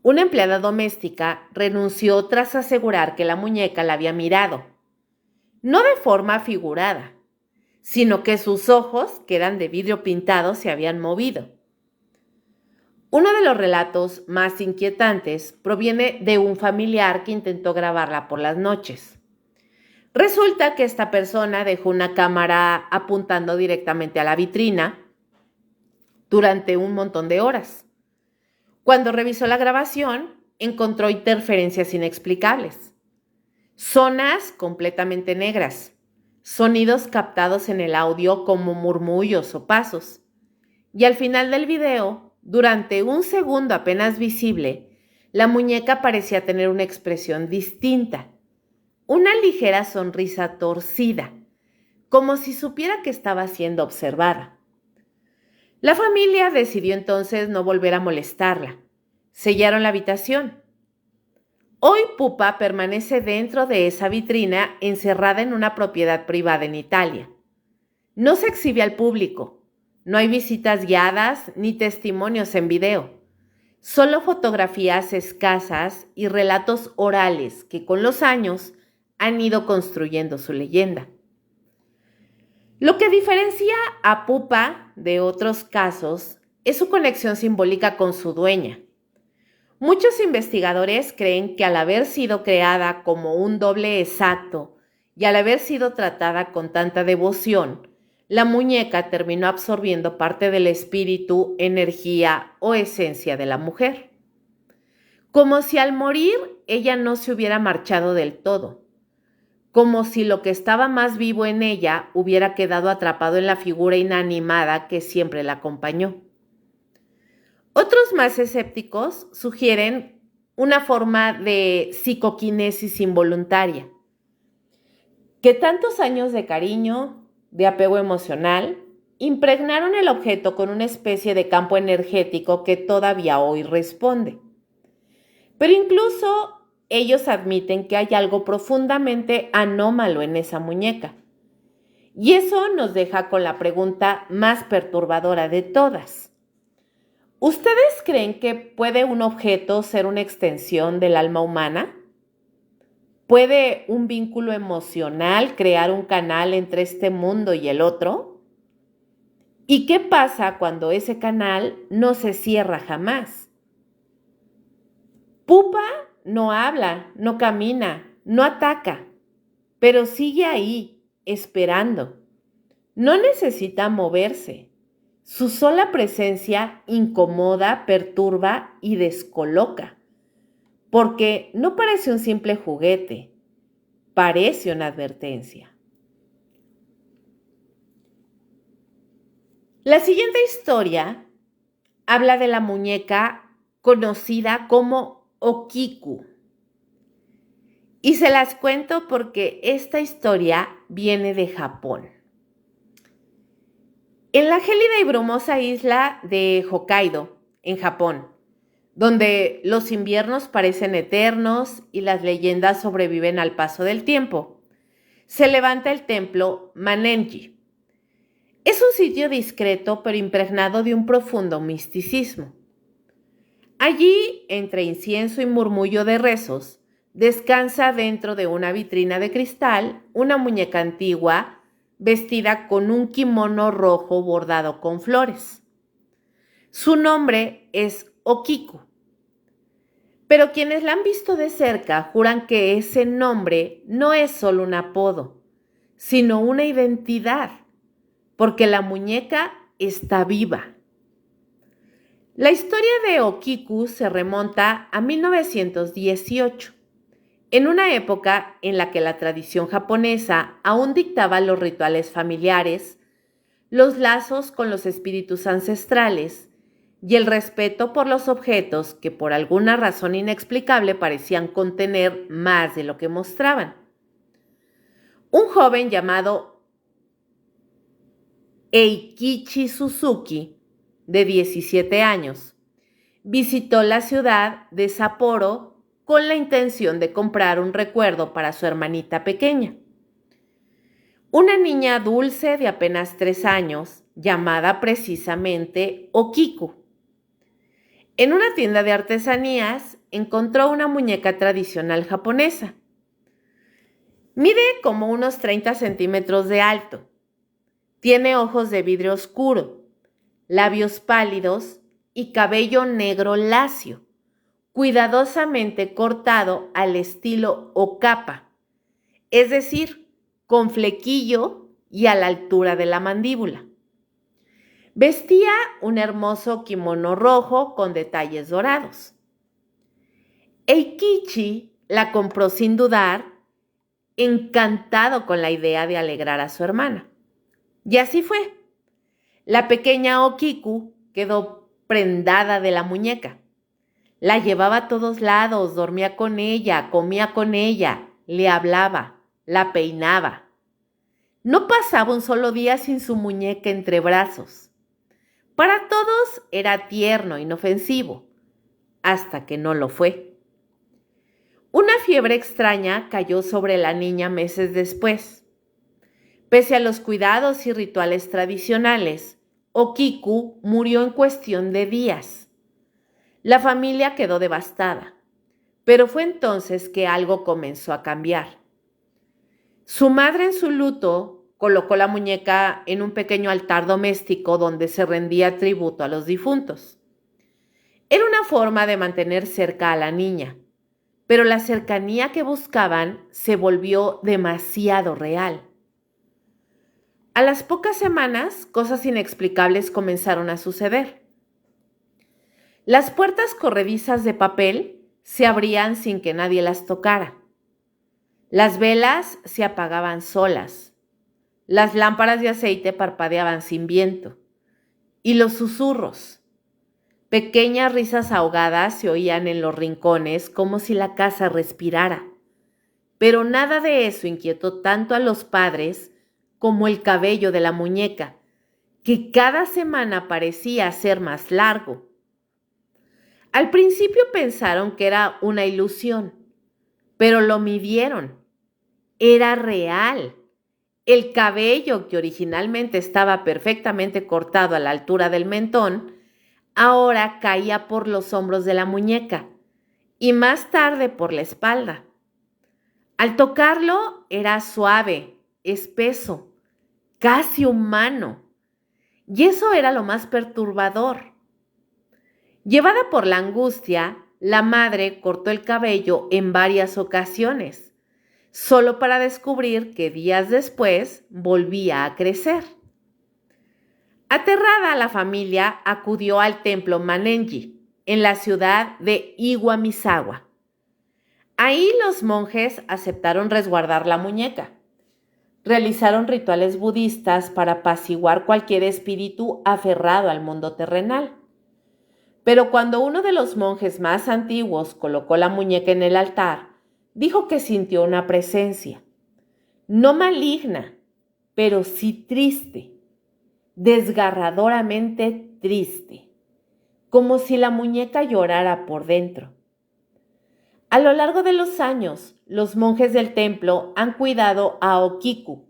Una empleada doméstica renunció tras asegurar que la muñeca la había mirado, no de forma figurada, sino que sus ojos, que eran de vidrio pintado, se habían movido. Uno de los relatos más inquietantes proviene de un familiar que intentó grabarla por las noches. Resulta que esta persona dejó una cámara apuntando directamente a la vitrina durante un montón de horas. Cuando revisó la grabación, encontró interferencias inexplicables, zonas completamente negras, sonidos captados en el audio como murmullos o pasos. Y al final del video, durante un segundo apenas visible, la muñeca parecía tener una expresión distinta, una ligera sonrisa torcida, como si supiera que estaba siendo observada. La familia decidió entonces no volver a molestarla. Sellaron la habitación. Hoy Pupa permanece dentro de esa vitrina encerrada en una propiedad privada en Italia. No se exhibe al público. No hay visitas guiadas ni testimonios en video. Solo fotografías escasas y relatos orales que con los años han ido construyendo su leyenda. Lo que diferencia a Pupa de otros casos es su conexión simbólica con su dueña. Muchos investigadores creen que al haber sido creada como un doble exacto y al haber sido tratada con tanta devoción, la muñeca terminó absorbiendo parte del espíritu, energía o esencia de la mujer. Como si al morir ella no se hubiera marchado del todo. Como si lo que estaba más vivo en ella hubiera quedado atrapado en la figura inanimada que siempre la acompañó. Otros más escépticos sugieren una forma de psicoquinesis involuntaria, que tantos años de cariño, de apego emocional, impregnaron el objeto con una especie de campo energético que todavía hoy responde. Pero incluso ellos admiten que hay algo profundamente anómalo en esa muñeca. Y eso nos deja con la pregunta más perturbadora de todas. ¿Ustedes creen que puede un objeto ser una extensión del alma humana? ¿Puede un vínculo emocional crear un canal entre este mundo y el otro? ¿Y qué pasa cuando ese canal no se cierra jamás? Pupa no habla, no camina, no ataca, pero sigue ahí, esperando. No necesita moverse. Su sola presencia incomoda, perturba y descoloca, porque no parece un simple juguete, parece una advertencia. La siguiente historia habla de la muñeca conocida como Okiku. Y se las cuento porque esta historia viene de Japón. En la gélida y brumosa isla de Hokkaido, en Japón, donde los inviernos parecen eternos y las leyendas sobreviven al paso del tiempo, se levanta el templo Manenji. Es un sitio discreto pero impregnado de un profundo misticismo. Allí, entre incienso y murmullo de rezos, descansa dentro de una vitrina de cristal una muñeca antigua vestida con un kimono rojo bordado con flores. Su nombre es Okiku. Pero quienes la han visto de cerca juran que ese nombre no es solo un apodo, sino una identidad, porque la muñeca está viva. La historia de Okiku se remonta a 1918, en una época en la que la tradición japonesa aún dictaba los rituales familiares, los lazos con los espíritus ancestrales y el respeto por los objetos que por alguna razón inexplicable parecían contener más de lo que mostraban. Un joven llamado Eikichi Suzuki, de 17 años, visitó la ciudad de Sapporo con la intención de comprar un recuerdo para su hermanita pequeña. Una niña dulce de apenas 3 años llamada precisamente Okiku. En una tienda de artesanías encontró una muñeca tradicional japonesa. Mide como unos 30 centímetros de alto. Tiene ojos de vidrio oscuro, labios pálidos y cabello negro lacio, cuidadosamente cortado al estilo okapa, es decir, con flequillo y a la altura de la mandíbula. Vestía un hermoso kimono rojo con detalles dorados. Eikichi la compró sin dudar, encantado con la idea de alegrar a su hermana. Y así fue. La pequeña Okiku quedó prendada de la muñeca. La llevaba a todos lados, dormía con ella, comía con ella, le hablaba, la peinaba. No pasaba un solo día sin su muñeca entre brazos. Para todos era tierno, inofensivo, hasta que no lo fue. Una fiebre extraña cayó sobre la niña meses después. Pese a los cuidados y rituales tradicionales, Okiku murió en cuestión de días. La familia quedó devastada, pero fue entonces que algo comenzó a cambiar. Su madre en su luto colocó la muñeca en un pequeño altar doméstico donde se rendía tributo a los difuntos. Era una forma de mantener cerca a la niña, pero la cercanía que buscaban se volvió demasiado real. A las pocas semanas, cosas inexplicables comenzaron a suceder. Las puertas corredizas de papel se abrían sin que nadie las tocara. Las velas se apagaban solas. Las lámparas de aceite parpadeaban sin viento. Y los susurros. Pequeñas risas ahogadas se oían en los rincones como si la casa respirara. Pero nada de eso inquietó tanto a los padres como el cabello de la muñeca, que cada semana parecía ser más largo. Al principio pensaron que era una ilusión, pero lo midieron. Era real. El cabello, que originalmente estaba perfectamente cortado a la altura del mentón, ahora caía por los hombros de la muñeca y más tarde por la espalda. Al tocarlo era suave, espeso, casi humano. Y eso era lo más perturbador. Llevada por la angustia, la madre cortó el cabello en varias ocasiones, solo para descubrir que días después volvía a crecer. Aterrada, la familia acudió al templo Manenji, en la ciudad de Iwamizawa. Ahí los monjes aceptaron resguardar la muñeca. Realizaron rituales budistas para apaciguar cualquier espíritu aferrado al mundo terrenal. Pero cuando uno de los monjes más antiguos colocó la muñeca en el altar, dijo que sintió una presencia, no maligna, pero sí triste, desgarradoramente triste, como si la muñeca llorara por dentro. A lo largo de los años, los monjes del templo han cuidado a Okiku.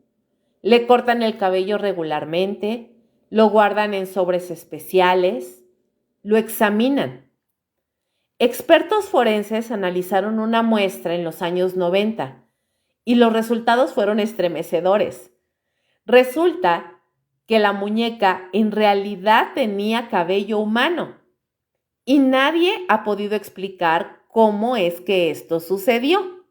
Le cortan el cabello regularmente, lo guardan en sobres especiales, lo examinan. Expertos forenses analizaron una muestra en los años 90 y los resultados fueron estremecedores. Resulta que la muñeca en realidad tenía cabello humano y nadie ha podido explicar cómo es que esto sucedió.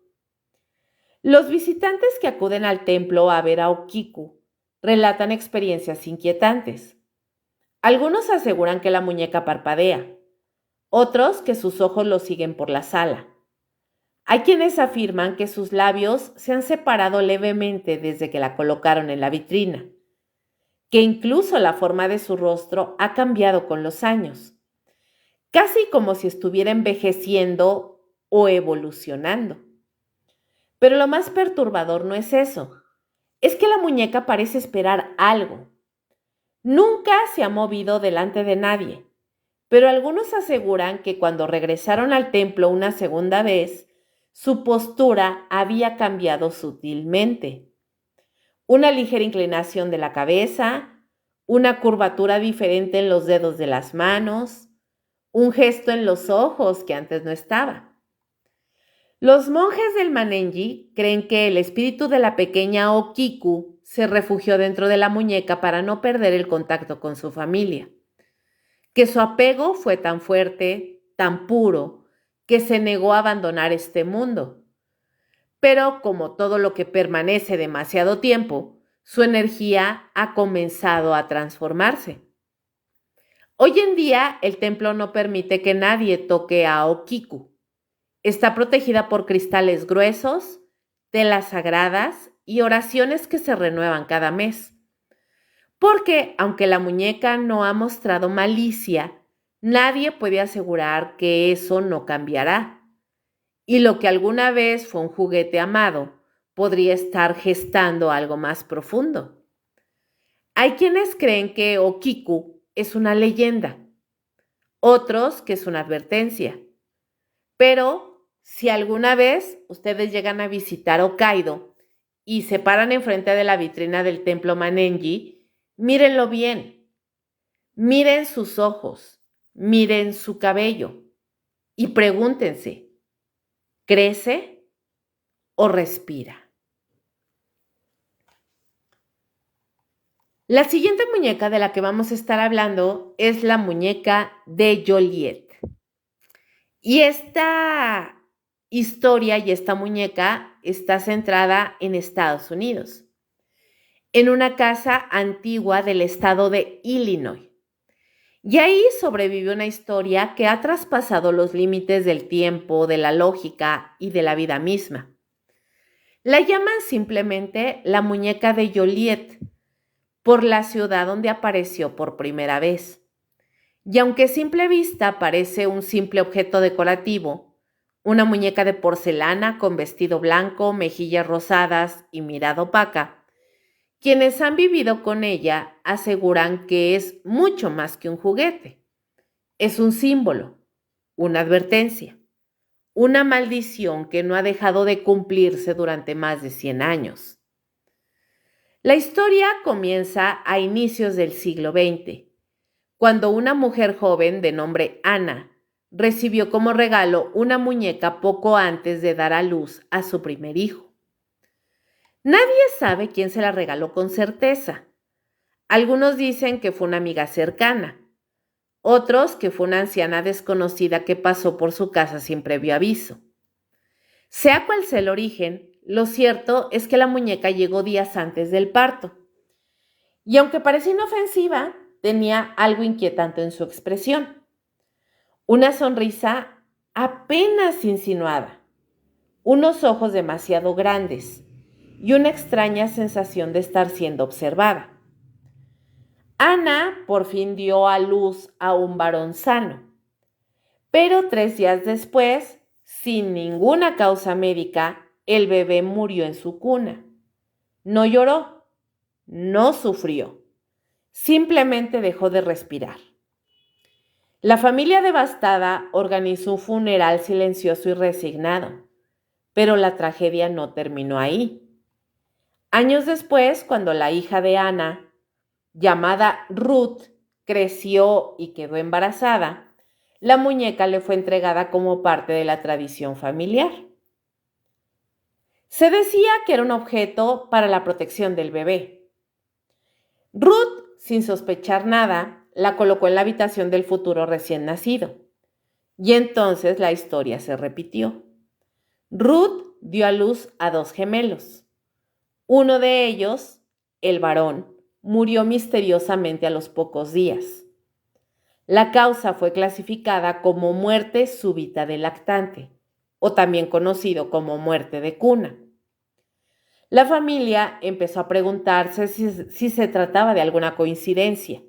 Los visitantes que acuden al templo a ver a Okiku relatan experiencias inquietantes. Algunos aseguran que la muñeca parpadea, otros que sus ojos lo siguen por la sala. Hay quienes afirman que sus labios se han separado levemente desde que la colocaron en la vitrina, que incluso la forma de su rostro ha cambiado con los años, casi como si estuviera envejeciendo o evolucionando. Pero lo más perturbador no es eso, es que la muñeca parece esperar algo. Nunca se ha movido delante de nadie, pero algunos aseguran que cuando regresaron al templo una segunda vez, su postura había cambiado sutilmente. Una ligera inclinación de la cabeza, una curvatura diferente en los dedos de las manos, un gesto en los ojos que antes no estaba. Los monjes del Manenji creen que el espíritu de la pequeña Okiku se refugió dentro de la muñeca para no perder el contacto con su familia, que su apego fue tan fuerte, tan puro, que se negó a abandonar este mundo. Pero como todo lo que permanece demasiado tiempo, su energía ha comenzado a transformarse. Hoy en día, el templo no permite que nadie toque a Okiku. Está protegida por cristales gruesos, telas sagradas y oraciones que se renuevan cada mes. Porque, aunque la muñeca no ha mostrado malicia, nadie puede asegurar que eso no cambiará. Y lo que alguna vez fue un juguete amado podría estar gestando algo más profundo. Hay quienes creen que Okiku es una leyenda, otros que es una advertencia. Pero si alguna vez ustedes llegan a visitar Hokkaido y se paran enfrente de la vitrina del templo Manenji, mírenlo bien, miren sus ojos, miren su cabello y pregúntense, ¿crece o respira? La siguiente muñeca de la que vamos a estar hablando es la muñeca de Joliet. Y esta historia y esta muñeca está centrada en Estados Unidos, en una casa antigua del estado de Illinois. Y ahí sobrevive una historia que ha traspasado los límites del tiempo, de la lógica y de la vida misma. La llaman simplemente la muñeca de Joliet, por la ciudad donde apareció por primera vez. Y aunque a simple vista parece un simple objeto decorativo, una muñeca de porcelana con vestido blanco, mejillas rosadas y mirada opaca, quienes han vivido con ella aseguran que es mucho más que un juguete. Es un símbolo, una advertencia, una maldición que no ha dejado de cumplirse durante más de 100 años. La historia comienza a inicios del siglo XX, cuando una mujer joven de nombre Ana recibió como regalo una muñeca poco antes de dar a luz a su primer hijo. Nadie sabe quién se la regaló con certeza. Algunos dicen que fue una amiga cercana, otros que fue una anciana desconocida que pasó por su casa sin previo aviso. Sea cual sea el origen, lo cierto es que la muñeca llegó días antes del parto. Y aunque parecía inofensiva, tenía algo inquietante en su expresión. Una sonrisa apenas insinuada, unos ojos demasiado grandes y una extraña sensación de estar siendo observada. Ana por fin dio a luz a un varón sano, pero 3 días después, sin ninguna causa médica, el bebé murió en su cuna. No lloró, no sufrió, simplemente dejó de respirar. La familia devastada organizó un funeral silencioso y resignado, pero la tragedia no terminó ahí. Años después, cuando la hija de Ana, llamada Ruth, creció y quedó embarazada, la muñeca le fue entregada como parte de la tradición familiar. Se decía que era un objeto para la protección del bebé. Ruth, sin sospechar nada, la colocó en la habitación del futuro recién nacido. Y entonces la historia se repitió. Ruth dio a luz a 2 gemelos. Uno de ellos, el varón, murió misteriosamente a los pocos días. La causa fue clasificada como muerte súbita del lactante, o también conocido como muerte de cuna. La familia empezó a preguntarse si se trataba de alguna coincidencia,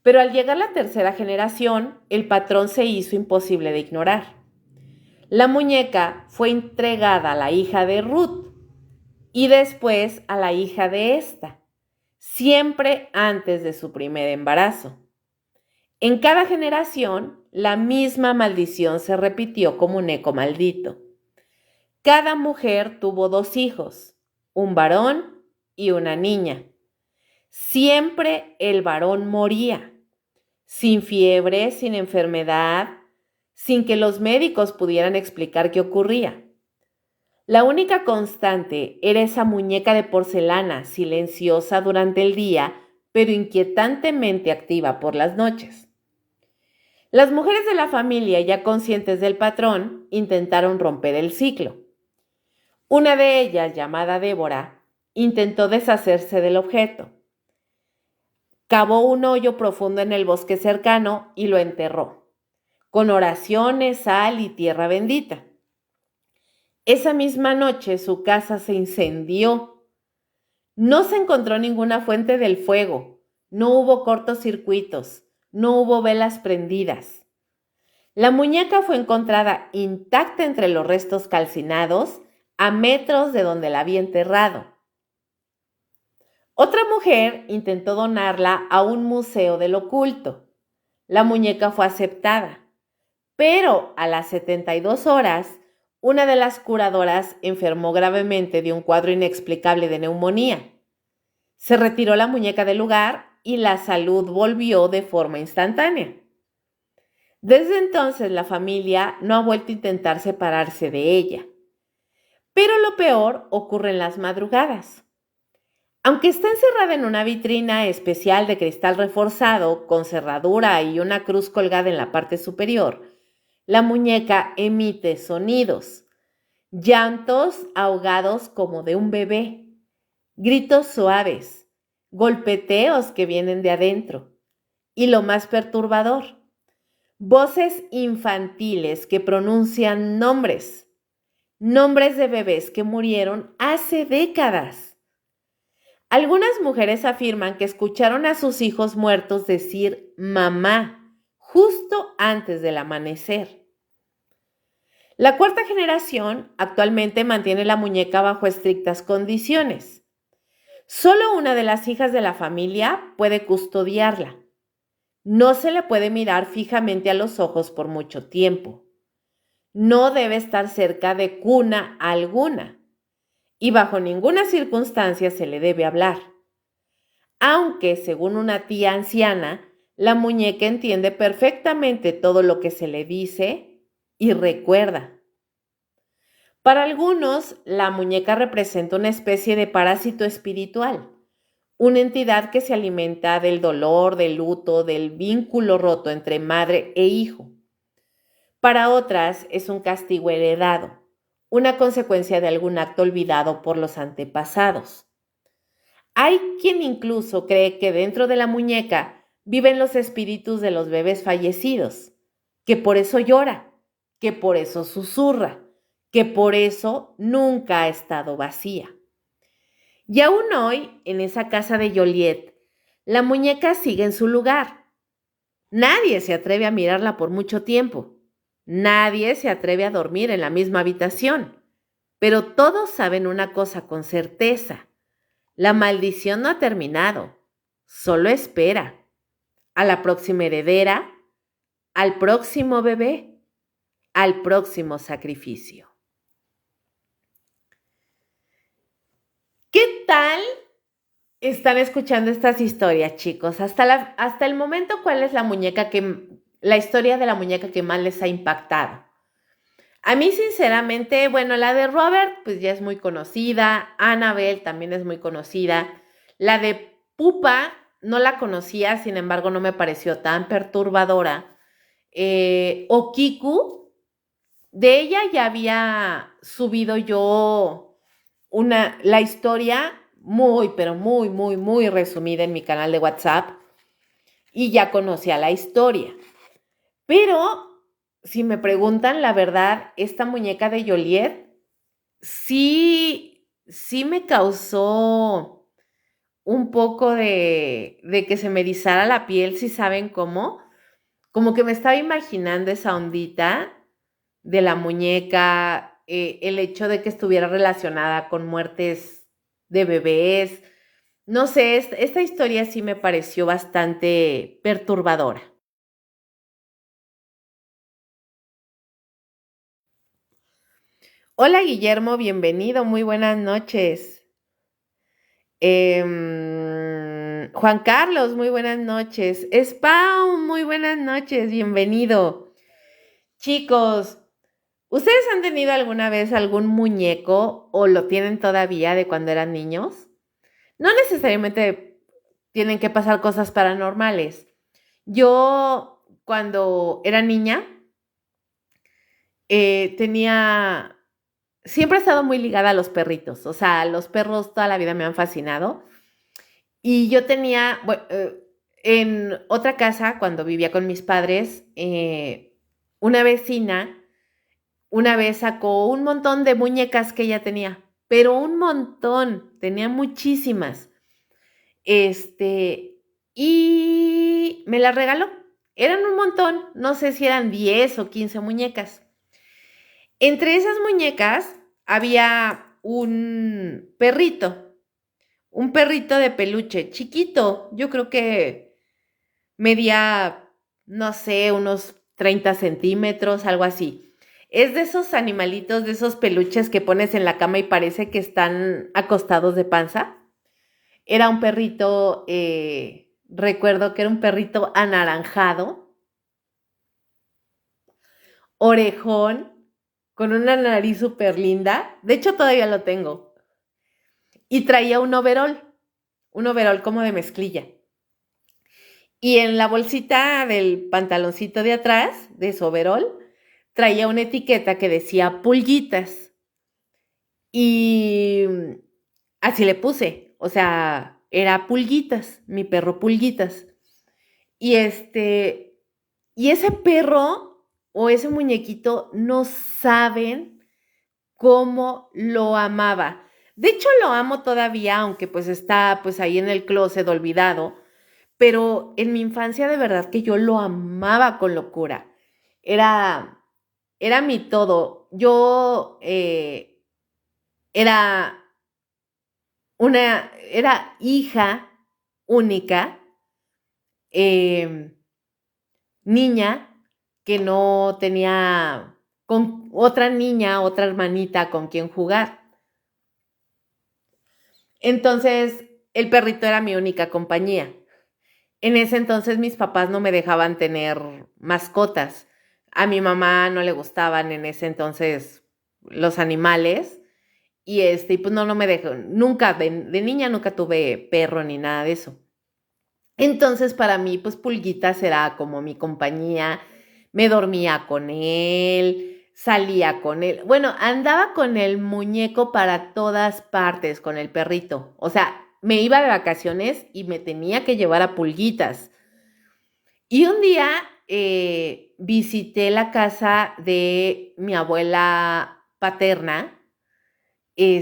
pero al llegar la 3ª generación, el patrón se hizo imposible de ignorar. La muñeca fue entregada a la hija de Ruth y después a la hija de esta, siempre antes de su primer embarazo. En cada generación, la misma maldición se repitió como un eco maldito. Cada mujer tuvo 2 hijos, un varón y una niña. Siempre el varón moría, sin fiebre, sin enfermedad, sin que los médicos pudieran explicar qué ocurría. La única constante era esa muñeca de porcelana, silenciosa durante el día, pero inquietantemente activa por las noches. Las mujeres de la familia, ya conscientes del patrón, intentaron romper el ciclo. Una de ellas, llamada Débora, intentó deshacerse del objeto. Cavó un hoyo profundo en el bosque cercano y lo enterró, con oraciones, sal y tierra bendita. Esa misma noche su casa se incendió. No se encontró ninguna fuente del fuego, no hubo cortocircuitos, no hubo velas prendidas. La muñeca fue encontrada intacta entre los restos calcinados a metros de donde la había enterrado. Otra mujer intentó donarla a un museo del oculto. La muñeca fue aceptada, pero a las 72 horas, una de las curadoras enfermó gravemente de un cuadro inexplicable de neumonía. Se retiró la muñeca del lugar y la salud volvió de forma instantánea. Desde entonces la familia no ha vuelto a intentar separarse de ella. Pero lo peor ocurre en las madrugadas. Aunque está encerrada en una vitrina especial de cristal reforzado, con cerradura y una cruz colgada en la parte superior, la muñeca emite sonidos, llantos ahogados como de un bebé, gritos suaves, golpeteos que vienen de adentro y lo más perturbador, voces infantiles que pronuncian nombres de bebés que murieron hace décadas. Algunas mujeres afirman que escucharon a sus hijos muertos decir mamá justo antes del amanecer. La cuarta generación actualmente mantiene la muñeca bajo estrictas condiciones. Solo una de las hijas de la familia puede custodiarla. No se le puede mirar fijamente a los ojos por mucho tiempo. No debe estar cerca de cuna alguna. Y bajo ninguna circunstancia se le debe hablar. Aunque, según una tía anciana, la muñeca entiende perfectamente todo lo que se le dice y recuerda. Para algunos, la muñeca representa una especie de parásito espiritual, una entidad que se alimenta del dolor, del luto, del vínculo roto entre madre e hijo. Para otras, es un castigo heredado, una consecuencia de algún acto olvidado por los antepasados. Hay quien incluso cree que dentro de la muñeca viven los espíritus de los bebés fallecidos, que por eso llora, que por eso susurra, que por eso nunca ha estado vacía. Y aún hoy, en esa casa de Joliet, la muñeca sigue en su lugar. Nadie se atreve a mirarla por mucho tiempo. Nadie se atreve a dormir en la misma habitación. Pero todos saben una cosa con certeza. La maldición no ha terminado. Solo espera. A la próxima heredera, al próximo bebé, al próximo sacrificio. ¿Qué tal están escuchando estas historias, chicos? Hasta el momento, ¿cuál es la historia de la muñeca que más les ha impactado? A mí, sinceramente, bueno, la de Robert, pues ya es muy conocida. Annabelle también es muy conocida. La de Pupa no la conocía, sin embargo, no me pareció tan perturbadora. Okiku, de ella ya había subido yo la historia muy, pero muy, muy, muy resumida en mi canal de WhatsApp y ya conocía la historia. Pero si me preguntan la verdad, esta muñeca de Joliet sí me causó un poco de que se me erizara la piel, si saben cómo. Como que me estaba imaginando esa ondita de la muñeca, el hecho de que estuviera relacionada con muertes de bebés. No sé, esta historia sí me pareció bastante perturbadora. Hola Guillermo, bienvenido, muy buenas noches. Juan Carlos, muy buenas noches. Spawn, muy buenas noches, bienvenido. Chicos, ¿ustedes han tenido alguna vez algún muñeco o lo tienen todavía de cuando eran niños? No necesariamente tienen que pasar cosas paranormales. Yo, cuando era niña, tenía... Siempre he estado muy ligada a los perritos. O sea, los perros toda la vida me han fascinado. Y yo tenía, bueno, en otra casa, cuando vivía con mis padres, una vecina una vez sacó un montón de muñecas que ella tenía, pero un montón, tenía muchísimas. Y me las regaló. Eran un montón, no sé si eran 10 o 15 muñecas. Entre esas muñecas había un perrito de peluche, chiquito, yo creo que medía, no sé, unos 30 centímetros, algo así. Es de esos animalitos, de esos peluches que pones en la cama y parece que están acostados de panza. Era un perrito, recuerdo que era un perrito anaranjado, orejón, con una nariz súper linda. De hecho, todavía lo tengo. Y traía un overol como de mezclilla. Y en la bolsita del pantaloncito de atrás, de su overol, traía una etiqueta que decía pulguitas. Y así le puse, o sea, era pulguitas, mi perro pulguitas. Y y ese perro o ese muñequito no saben cómo lo amaba. De hecho, lo amo todavía, aunque pues está pues ahí en el closet olvidado, pero en mi infancia de verdad que yo lo amaba con locura. Era, era mi todo. Yo era era hija única, eh, niña, que no tenía con otra niña, otra hermanita con quien jugar. Entonces, el perrito era mi única compañía. En ese entonces mis papás no me dejaban tener mascotas. A mi mamá no le gustaban en ese entonces los animales y pues no me dejó. Nunca, de niña nunca tuve perro ni nada de eso. Entonces para mí pues Pulguitas era como mi compañía. Me dormía con él, salía con él. Bueno, andaba con el muñeco para todas partes, con el perrito. O sea, me iba de vacaciones y me tenía que llevar a Pulguitas. Y un día visité la casa de mi abuela paterna, y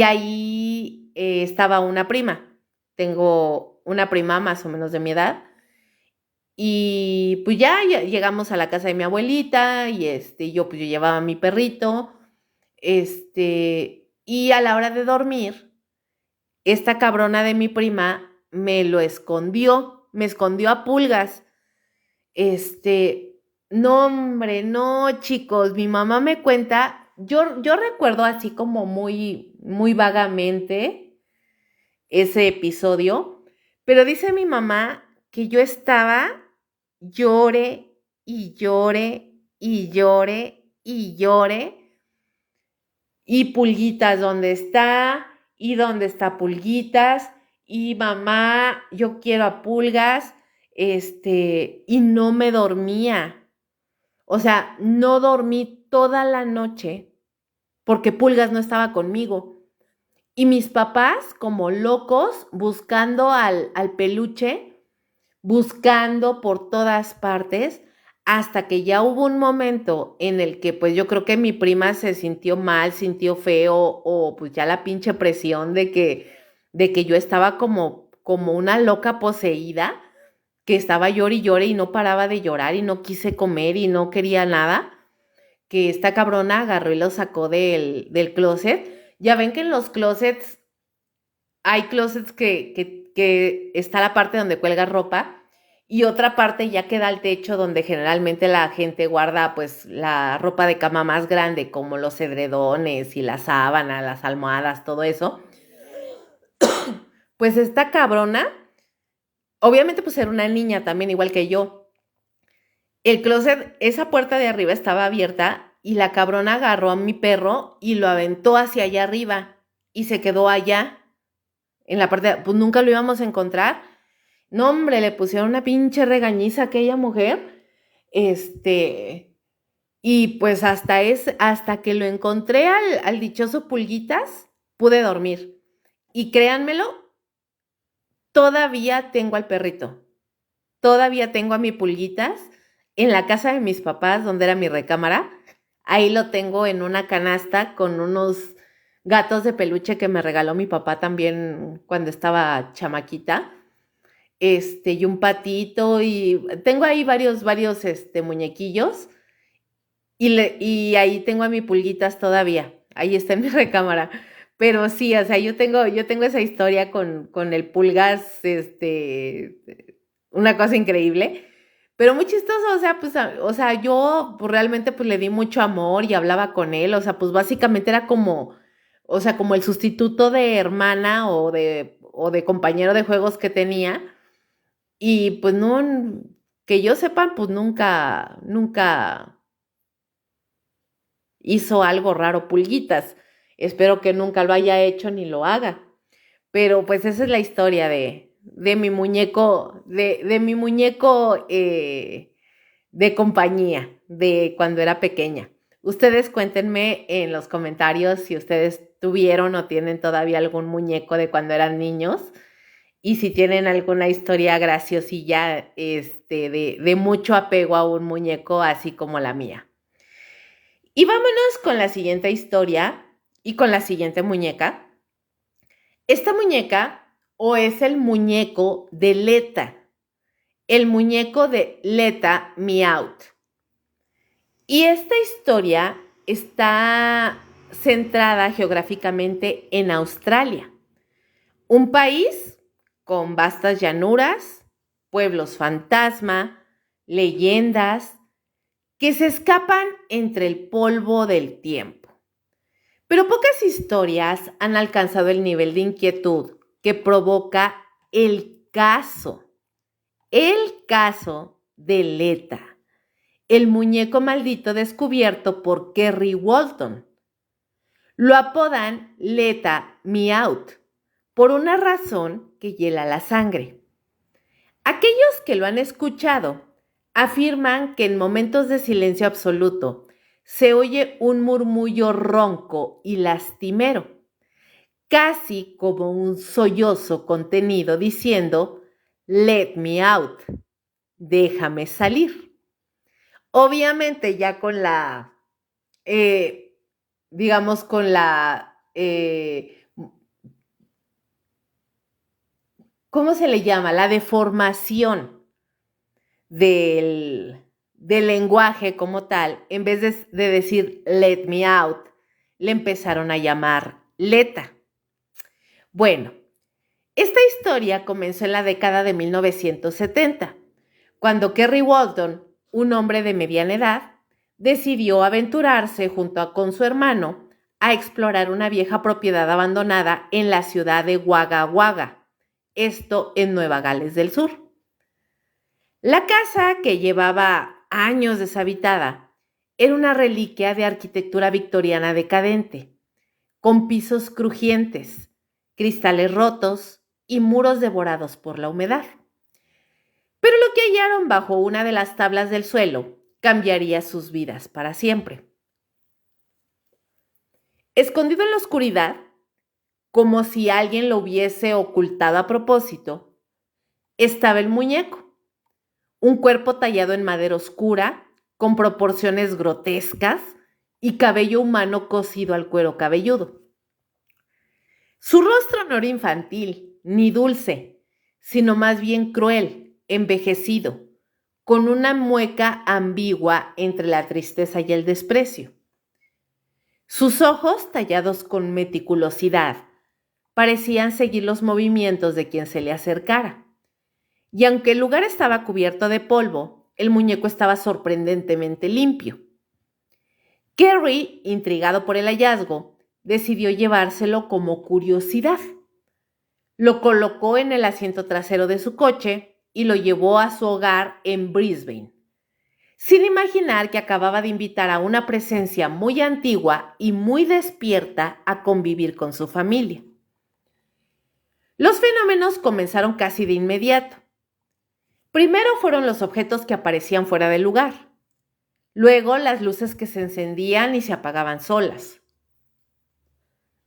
ahí estaba una prima. Tengo una prima más o menos de mi edad. Y pues ya llegamos a la casa de mi abuelita y yo llevaba a mi perrito, y a la hora de dormir, esta cabrona de mi prima me escondió a Pulgas. No, hombre, no, chicos, mi mamá me cuenta, yo recuerdo así como muy, muy vagamente ese episodio, pero dice mi mamá que yo estaba llore y llore y llore y llore y Pulguitas, ¿dónde está? ¿Y dónde está Pulguitas? Y mamá, yo quiero a Pulgas, y no me dormía. O sea, no dormí toda la noche porque Pulgas no estaba conmigo. Y mis papás, como locos, buscando al peluche, buscando por todas partes, hasta que ya hubo un momento en el que pues yo creo que mi prima se sintió mal, sintió feo, o pues ya la pinche presión de que yo estaba como una loca poseída, que estaba llore y llore y no paraba de llorar y no quise comer y no quería nada, que esta cabrona agarró y lo sacó del closet. Ya ven que en los closets hay closets que está la parte donde cuelga ropa y otra parte ya queda al techo donde generalmente la gente guarda pues la ropa de cama más grande, como los edredones y las sábanas, las almohadas, todo eso. Pues esta cabrona, obviamente pues era una niña también, igual que yo. El closet, esa puerta de arriba estaba abierta y la cabrona agarró a mi perro y lo aventó hacia allá arriba y se quedó allá, en la parte, pues nunca lo íbamos a encontrar. No, hombre, le pusieron una pinche regañiza a aquella mujer. Y pues hasta que lo encontré al dichoso Pulguitas, pude dormir. Y créanmelo, todavía tengo al perrito. Todavía tengo a mi Pulguitas en la casa de mis papás, donde era mi recámara. Ahí lo tengo en una canasta con unos gatos de peluche que me regaló mi papá también cuando estaba chamaquita. Y un patito, y tengo ahí varios, muñequillos. Y ahí tengo a mi Pulguitas todavía. Ahí está en mi recámara. Pero sí, o sea, yo tengo esa historia con el Pulgas, una cosa increíble. Pero muy chistoso, o sea, pues, yo pues, realmente pues le di mucho amor y hablaba con él, o sea, pues básicamente era como, o sea, como el sustituto de hermana o de compañero de juegos que tenía. Y pues no, que yo sepa, pues nunca hizo algo raro Pulguitas. Espero que nunca lo haya hecho ni lo haga. Pero pues esa es la historia de mi muñeco, de mi muñeco de compañía, de cuando era pequeña. Ustedes cuéntenme en los comentarios si ustedes tuvieron o tienen todavía algún muñeco de cuando eran niños y si tienen alguna historia graciosilla de mucho apego a un muñeco así como la mía. Y vámonos con la siguiente historia y con la siguiente muñeca. Esta muñeca o es el muñeco de Leta, el muñeco de Leta Meowth. Y esta historia está centrada geográficamente en Australia, un país con vastas llanuras, pueblos fantasma, leyendas que se escapan entre el polvo del tiempo. Pero pocas historias han alcanzado el nivel de inquietud que provoca el caso de Leta, el muñeco maldito descubierto por Kerry Walton. Lo apodan Leta Meowth por una razón que hiela la sangre. Aquellos que lo han escuchado afirman que en momentos de silencio absoluto se oye un murmullo ronco y lastimero, casi como un sollozo contenido diciendo, "Let me out", déjame salir. Obviamente ya con la, digamos, con la, ¿cómo se le llama? La deformación del lenguaje como tal, en vez de decir let me out, le empezaron a llamar Leta. Bueno, esta historia comenzó en la década de 1970, cuando Kerry Walton, un hombre de mediana edad, decidió aventurarse con su hermano a explorar una vieja propiedad abandonada en la ciudad de Wagga Wagga, esto en Nueva Gales del Sur. La casa, que llevaba años deshabitada, era una reliquia de arquitectura victoriana decadente, con pisos crujientes, cristales rotos y muros devorados por la humedad. Pero lo que hallaron bajo una de las tablas del suelo cambiaría sus vidas para siempre. Escondido en la oscuridad, como si alguien lo hubiese ocultado a propósito, estaba el muñeco. Un cuerpo tallado en madera oscura, con proporciones grotescas y cabello humano cosido al cuero cabelludo. Su rostro no era infantil ni dulce, sino más bien cruel, envejecido, con una mueca ambigua entre la tristeza y el desprecio. Sus ojos, tallados con meticulosidad, parecían seguir los movimientos de quien se le acercara. Y aunque el lugar estaba cubierto de polvo, el muñeco estaba sorprendentemente limpio. Kerry, intrigado por el hallazgo, decidió llevárselo como curiosidad. Lo colocó en el asiento trasero de su coche y lo llevó a su hogar en Brisbane, sin imaginar que acababa de invitar a una presencia muy antigua y muy despierta a convivir con su familia. Los fenómenos comenzaron casi de inmediato. Primero fueron los objetos que aparecían fuera del lugar. Luego las luces que se encendían y se apagaban solas.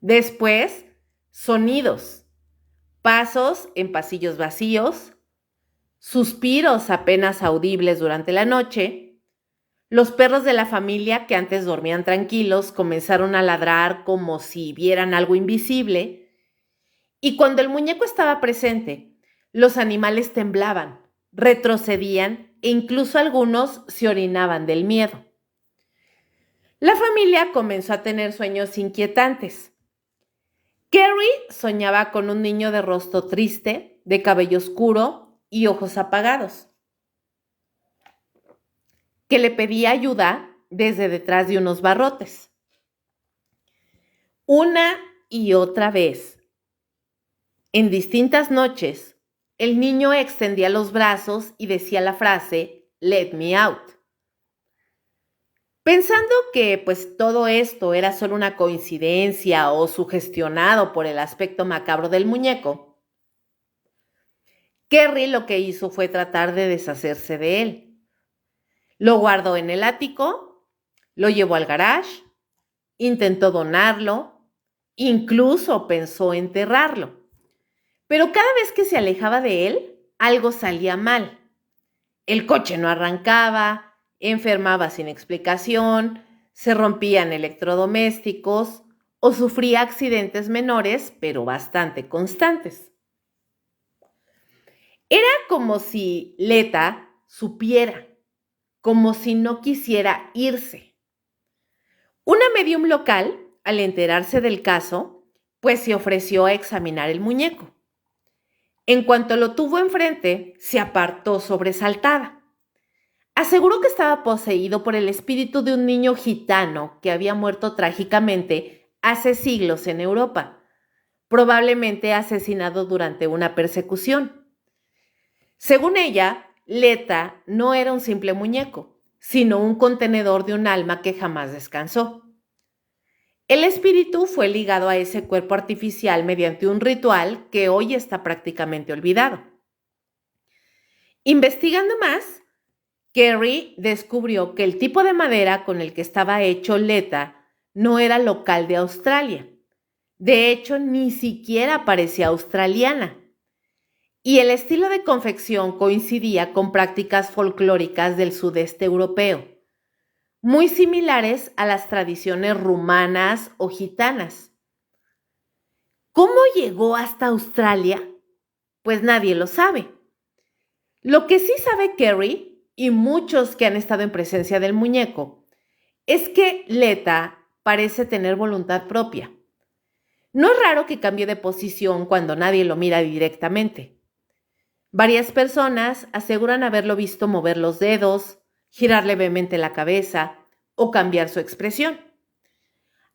Después, sonidos, pasos en pasillos vacíos, suspiros apenas audibles durante la noche. Los perros de la familia, que antes dormían tranquilos, comenzaron a ladrar como si vieran algo invisible. Y cuando el muñeco estaba presente, los animales temblaban, retrocedían e incluso algunos se orinaban del miedo. La familia comenzó a tener sueños inquietantes. Carrie soñaba con un niño de rostro triste, de cabello oscuro y ojos apagados, que le pedía ayuda desde detrás de unos barrotes. Una y otra vez, en distintas noches, el niño extendía los brazos y decía la frase, "Let me out". Pensando que todo esto era solo una coincidencia o sugestionado por el aspecto macabro del muñeco, Carrie lo que hizo fue tratar de deshacerse de él. Lo guardó en el ático, lo llevó al garage, intentó donarlo, incluso pensó enterrarlo. Pero cada vez que se alejaba de él, algo salía mal. El coche no arrancaba, enfermaba sin explicación, se rompían electrodomésticos o sufría accidentes menores, pero bastante constantes. Era como si Leta supiera, como si no quisiera irse. Una medium local, al enterarse del caso, se ofreció a examinar el muñeco. En cuanto lo tuvo enfrente, se apartó sobresaltada. Aseguró que estaba poseído por el espíritu de un niño gitano que había muerto trágicamente hace siglos en Europa, probablemente asesinado durante una persecución. Según ella, Leta no era un simple muñeco, sino un contenedor de un alma que jamás descansó. El espíritu fue ligado a ese cuerpo artificial mediante un ritual que hoy está prácticamente olvidado. Investigando más, Carrie descubrió que el tipo de madera con el que estaba hecho Leta no era local de Australia. De hecho, ni siquiera parecía australiana. Y el estilo de confección coincidía con prácticas folclóricas del sudeste europeo, muy similares a las tradiciones rumanas o gitanas. ¿Cómo llegó hasta Australia? Pues nadie lo sabe. Lo que sí sabe Carrie y muchos que han estado en presencia del muñeco es que Leta parece tener voluntad propia. No es raro que cambie de posición cuando nadie lo mira directamente. Varias personas aseguran haberlo visto mover los dedos, girar levemente la cabeza o cambiar su expresión.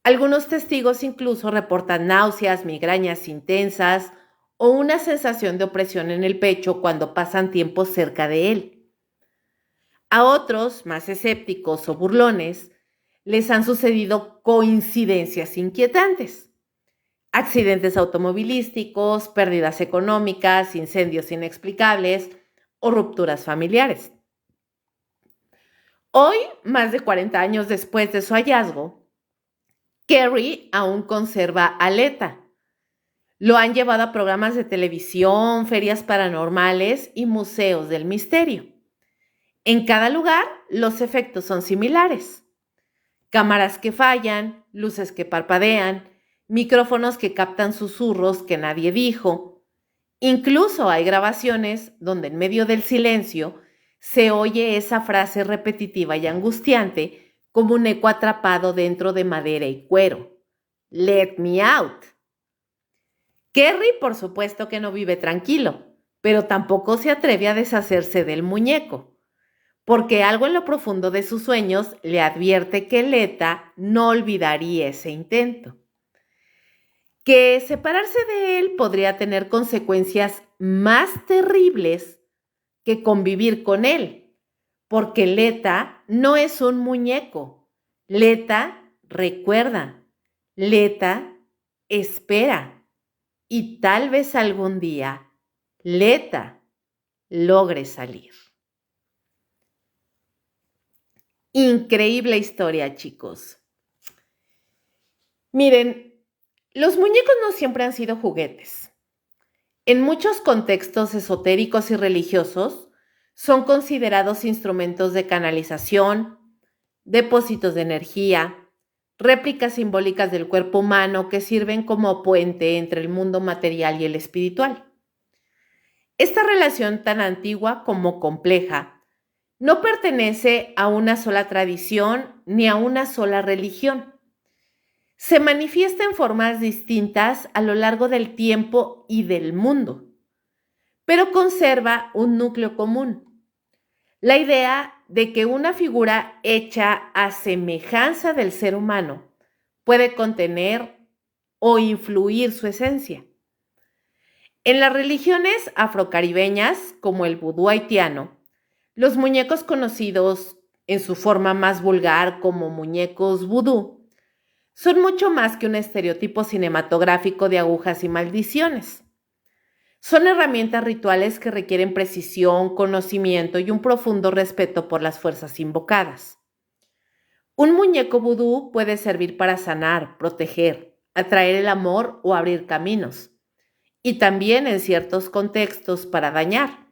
Algunos testigos incluso reportan náuseas, migrañas intensas o una sensación de opresión en el pecho cuando pasan tiempo cerca de él. A otros, más escépticos o burlones, les han sucedido coincidencias inquietantes. Accidentes automovilísticos, pérdidas económicas, incendios inexplicables o rupturas familiares. Hoy, más de 40 años después de su hallazgo, Carrie aún conserva a Leta. Lo han llevado a programas de televisión, ferias paranormales y museos del misterio. En cada lugar, los efectos son similares. Cámaras que fallan, luces que parpadean, micrófonos que captan susurros que nadie dijo. Incluso hay grabaciones donde en medio del silencio se oye esa frase repetitiva y angustiante como un eco atrapado dentro de madera y cuero. "Let me out". Carrie, por supuesto que no vive tranquilo, pero tampoco se atreve a deshacerse del muñeco, porque algo en lo profundo de sus sueños le advierte que Leta no olvidaría ese intento. que separarse de él podría tener consecuencias más terribles que convivir con él, porque Leta no es un muñeco. Leta recuerda, Leta espera y tal vez algún día Leta logre salir. Increíble historia, chicos. Miren, los muñecos no siempre han sido juguetes. En muchos contextos esotéricos y religiosos, son considerados instrumentos de canalización, depósitos de energía, réplicas simbólicas del cuerpo humano que sirven como puente entre el mundo material y el espiritual. Esta relación tan antigua como compleja no pertenece a una sola tradición ni a una sola religión. Se manifiesta en formas distintas a lo largo del tiempo y del mundo, pero conserva un núcleo común: la idea de que una figura hecha a semejanza del ser humano puede contener o influir su esencia. En las religiones afrocaribeñas, como el vudú haitiano, los muñecos conocidos en su forma más vulgar como muñecos vudú son mucho más que un estereotipo cinematográfico de agujas y maldiciones. Son herramientas rituales que requieren precisión, conocimiento y un profundo respeto por las fuerzas invocadas. Un muñeco vudú puede servir para sanar, proteger, atraer el amor o abrir caminos, y también en ciertos contextos para dañar.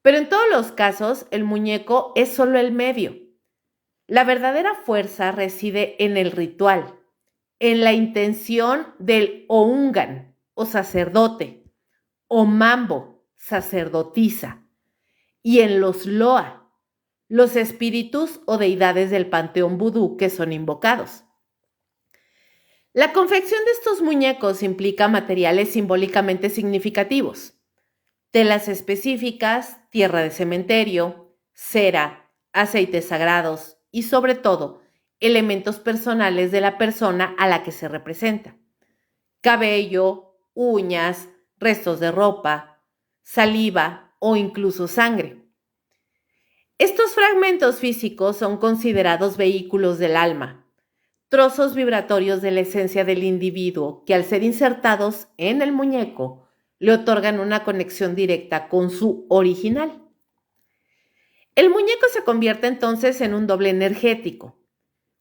Pero en todos los casos, el muñeco es solo el medio. La verdadera fuerza reside en el ritual, en la intención del oungan o sacerdote, o mambo, sacerdotisa, y en los loa, los espíritus o deidades del panteón vudú que son invocados. La confección de estos muñecos implica materiales simbólicamente significativos: telas específicas, tierra de cementerio, cera, aceites sagrados y, sobre todo, elementos personales de la persona a la que se representa: cabello, uñas, restos de ropa, saliva o incluso sangre. Estos fragmentos físicos son considerados vehículos del alma, trozos vibratorios de la esencia del individuo que, al ser insertados en el muñeco, le otorgan una conexión directa con su original. El muñeco se convierte entonces en un doble energético.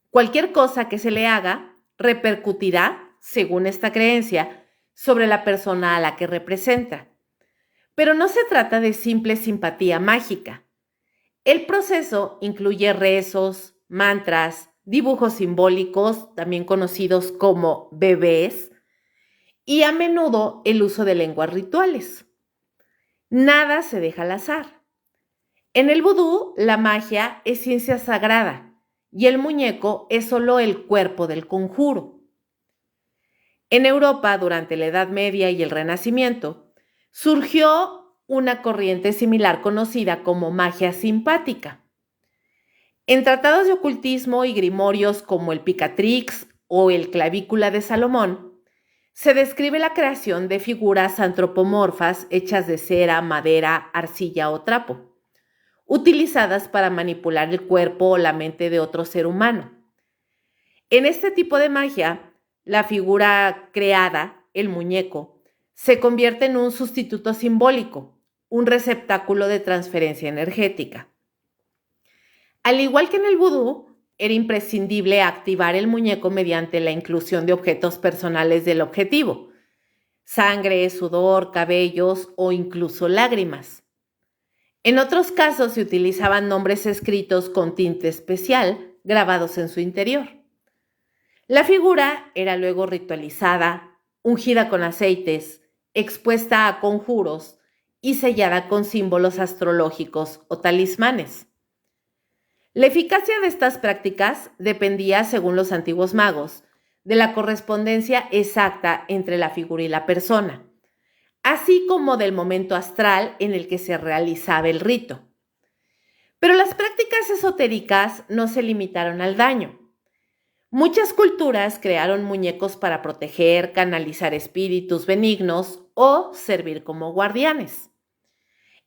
Cualquier cosa que se le haga repercutirá, según esta creencia, sobre la persona a la que representa. Pero no se trata de simple simpatía mágica. El proceso incluye rezos, mantras, dibujos simbólicos, también conocidos como bebés, y a menudo el uso de lenguas rituales. Nada se deja al azar. En el vudú, la magia es ciencia sagrada y el muñeco es solo el cuerpo del conjuro. En Europa, durante la Edad Media y el Renacimiento, surgió una corriente similar conocida como magia simpática. En tratados de ocultismo y grimorios como el Picatrix o el Clavícula de Salomón, se describe la creación de figuras antropomorfas hechas de cera, madera, arcilla o trapo, utilizadas para manipular el cuerpo o la mente de otro ser humano. En este tipo de magia, la figura creada, el muñeco, se convierte en un sustituto simbólico, un receptáculo de transferencia energética. Al igual que en el vudú, era imprescindible activar el muñeco mediante la inclusión de objetos personales del objetivo: sangre, sudor, cabellos o incluso lágrimas. En otros casos se utilizaban nombres escritos con tinte especial grabados en su interior. La figura era luego ritualizada, ungida con aceites, expuesta a conjuros y sellada con símbolos astrológicos o talismanes. La eficacia de estas prácticas dependía, según los antiguos magos, de la correspondencia exacta entre la figura y la persona, así como del momento astral en el que se realizaba el rito. Pero las prácticas esotéricas no se limitaron al daño. Muchas culturas crearon muñecos para proteger, canalizar espíritus benignos o servir como guardianes.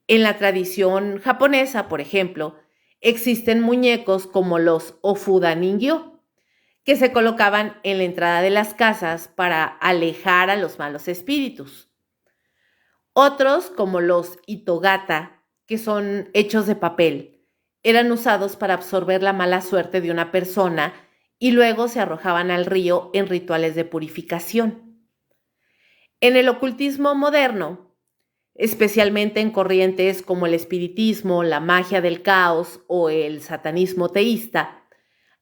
En la tradición japonesa, por ejemplo, existen muñecos como los Ofuda Ningyo, que se colocaban en la entrada de las casas para alejar a los malos espíritus. Otros, como los Itogata, que son hechos de papel, eran usados para absorber la mala suerte de una persona y luego se arrojaban al río en rituales de purificación. En el ocultismo moderno, especialmente en corrientes como el espiritismo, la magia del caos o el satanismo teísta,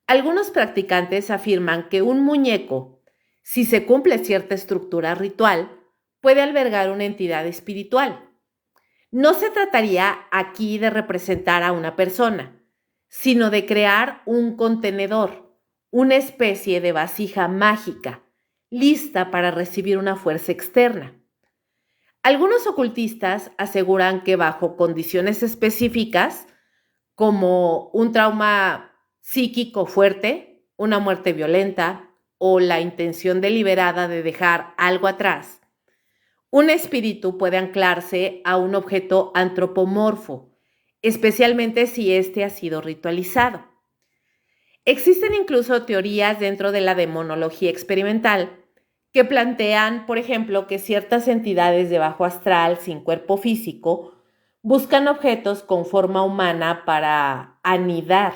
algunos practicantes afirman que un muñeco, si se cumple cierta estructura ritual, puede albergar una entidad espiritual. No se trataría aquí de representar a una persona, sino de crear un contenedor, una especie de vasija mágica, lista para recibir una fuerza externa. Algunos ocultistas aseguran que bajo condiciones específicas, como un trauma psíquico fuerte, una muerte violenta o la intención deliberada de dejar algo atrás, un espíritu puede anclarse a un objeto antropomorfo, especialmente si éste ha sido ritualizado. Existen incluso teorías dentro de la demonología experimental que plantean, por ejemplo, que ciertas entidades de bajo astral sin cuerpo físico buscan objetos con forma humana para anidar,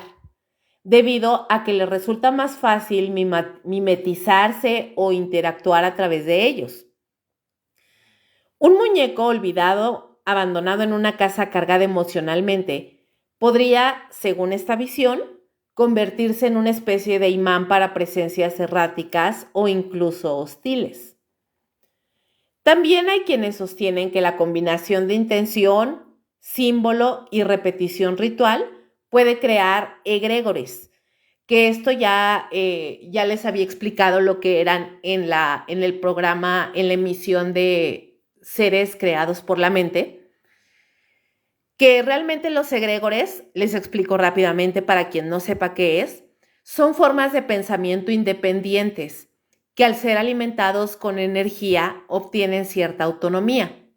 debido a que les resulta más fácil mimetizarse o interactuar a través de ellos. Un muñeco olvidado, abandonado en una casa cargada emocionalmente, podría, según esta visión, convertirse en una especie de imán para presencias erráticas o incluso hostiles. También hay quienes sostienen que la combinación de intención, símbolo y repetición ritual puede crear egregores, que esto ya les había explicado lo que eran en el programa, en la emisión de Seres Creados por la Mente, que realmente los egregores, les explico rápidamente para quien no sepa qué es, son formas de pensamiento independientes que al ser alimentados con energía obtienen cierta autonomía.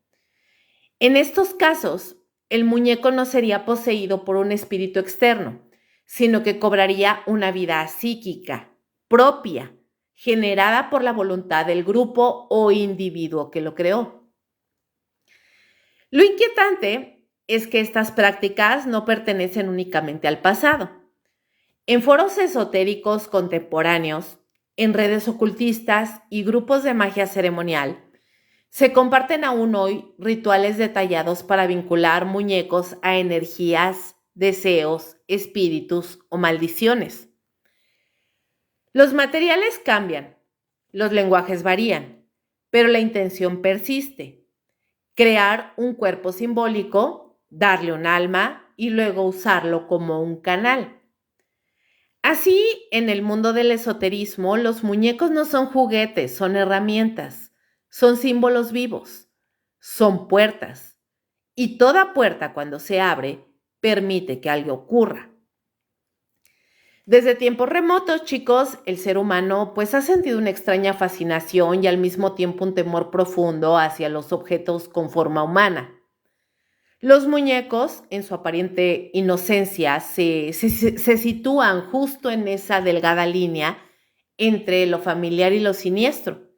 En estos casos, el muñeco no sería poseído por un espíritu externo, sino que cobraría una vida psíquica, propia, generada por la voluntad del grupo o individuo que lo creó. Lo inquietante es que estas prácticas no pertenecen únicamente al pasado. En foros esotéricos contemporáneos, en redes ocultistas y grupos de magia ceremonial, se comparten aún hoy rituales detallados para vincular muñecos a energías, deseos, espíritus o maldiciones. Los materiales cambian, los lenguajes varían, pero la intención persiste: crear un cuerpo simbólico, darle un alma y luego usarlo como un canal. Así, en el mundo del esoterismo, los muñecos no son juguetes, son herramientas, son símbolos vivos, son puertas. Y toda puerta, cuando se abre, permite que algo ocurra. Desde tiempos remotos, chicos, el ser humano pues ha sentido una extraña fascinación y al mismo tiempo un temor profundo hacia los objetos con forma humana. Los muñecos, en su aparente inocencia, se sitúan justo en esa delgada línea entre lo familiar y lo siniestro.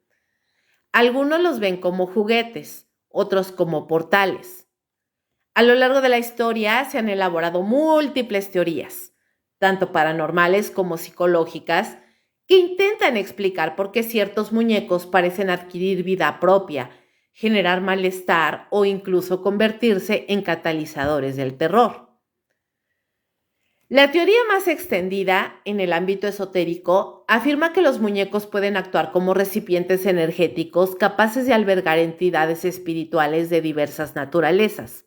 Algunos los ven como juguetes, otros como portales. A lo largo de la historia se han elaborado múltiples teorías, tanto paranormales como psicológicas, que intentan explicar por qué ciertos muñecos parecen adquirir vida propia, generar malestar o incluso convertirse en catalizadores del terror. La teoría más extendida en el ámbito esotérico afirma que los muñecos pueden actuar como recipientes energéticos capaces de albergar entidades espirituales de diversas naturalezas.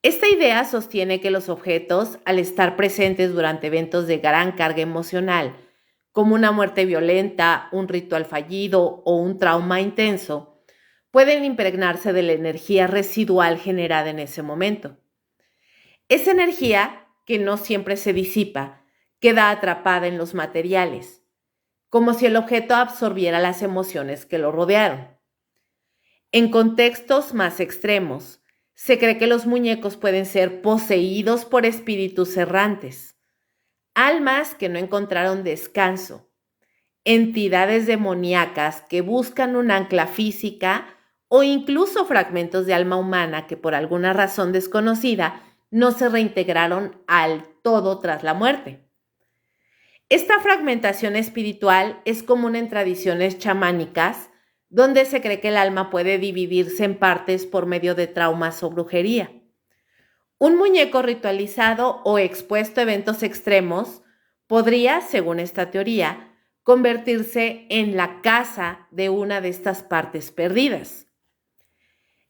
Esta idea sostiene que los objetos, al estar presentes durante eventos de gran carga emocional, como una muerte violenta, un ritual fallido o un trauma intenso, pueden impregnarse de la energía residual generada en ese momento. Esa energía, que no siempre se disipa, queda atrapada en los materiales, como si el objeto absorbiera las emociones que lo rodearon. En contextos más extremos, se cree que los muñecos pueden ser poseídos por espíritus errantes, almas que no encontraron descanso, entidades demoníacas que buscan un ancla física o incluso fragmentos de alma humana que por alguna razón desconocida no se reintegraron al todo tras la muerte. Esta fragmentación espiritual es común en tradiciones chamánicas, donde se cree que el alma puede dividirse en partes por medio de traumas o brujería. Un muñeco ritualizado o expuesto a eventos extremos podría, según esta teoría, convertirse en la casa de una de estas partes perdidas.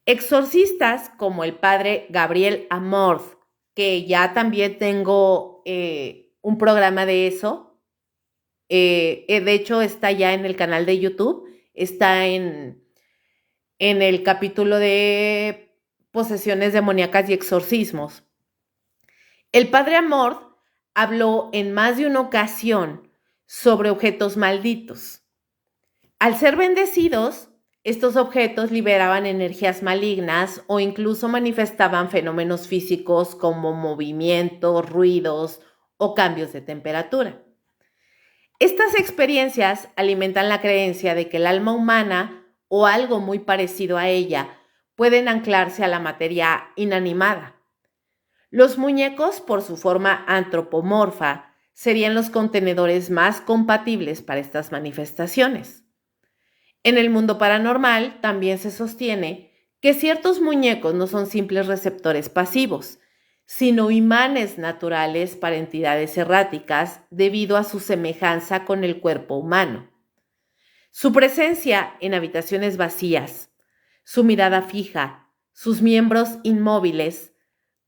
Exorcistas como el padre Gabriel Amorth, que ya también tengo un programa de eso, de hecho está ya en el canal de YouTube, está en el capítulo de posesiones demoníacas y exorcismos. El padre Amorth habló en más de una ocasión sobre objetos malditos. Al ser bendecidos, estos objetos liberaban energías malignas o incluso manifestaban fenómenos físicos como movimientos, ruidos o cambios de temperatura. Estas experiencias alimentan la creencia de que el alma humana o algo muy parecido a ella pueden anclarse a la materia inanimada. Los muñecos, por su forma antropomorfa, serían los contenedores más compatibles para estas manifestaciones. En el mundo paranormal también se sostiene que ciertos muñecos no son simples receptores pasivos, sino imanes naturales para entidades erráticas debido a su semejanza con el cuerpo humano. Su presencia en habitaciones vacías, su mirada fija, sus miembros inmóviles,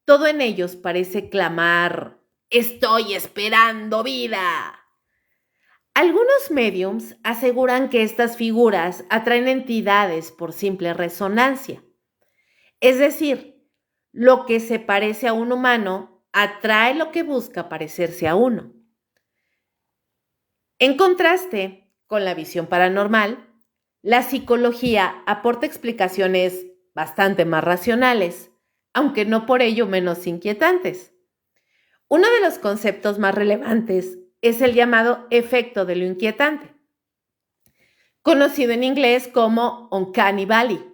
todo en ellos parece clamar: «¡Estoy esperando vida!». Algunos médiums aseguran que estas figuras atraen entidades por simple resonancia. Es decir, lo que se parece a un humano atrae lo que busca parecerse a uno. En contraste con la visión paranormal, la psicología aporta explicaciones bastante más racionales, aunque no por ello menos inquietantes. Uno de los conceptos más relevantes es el llamado efecto de lo inquietante, conocido en inglés como Uncanny Valley.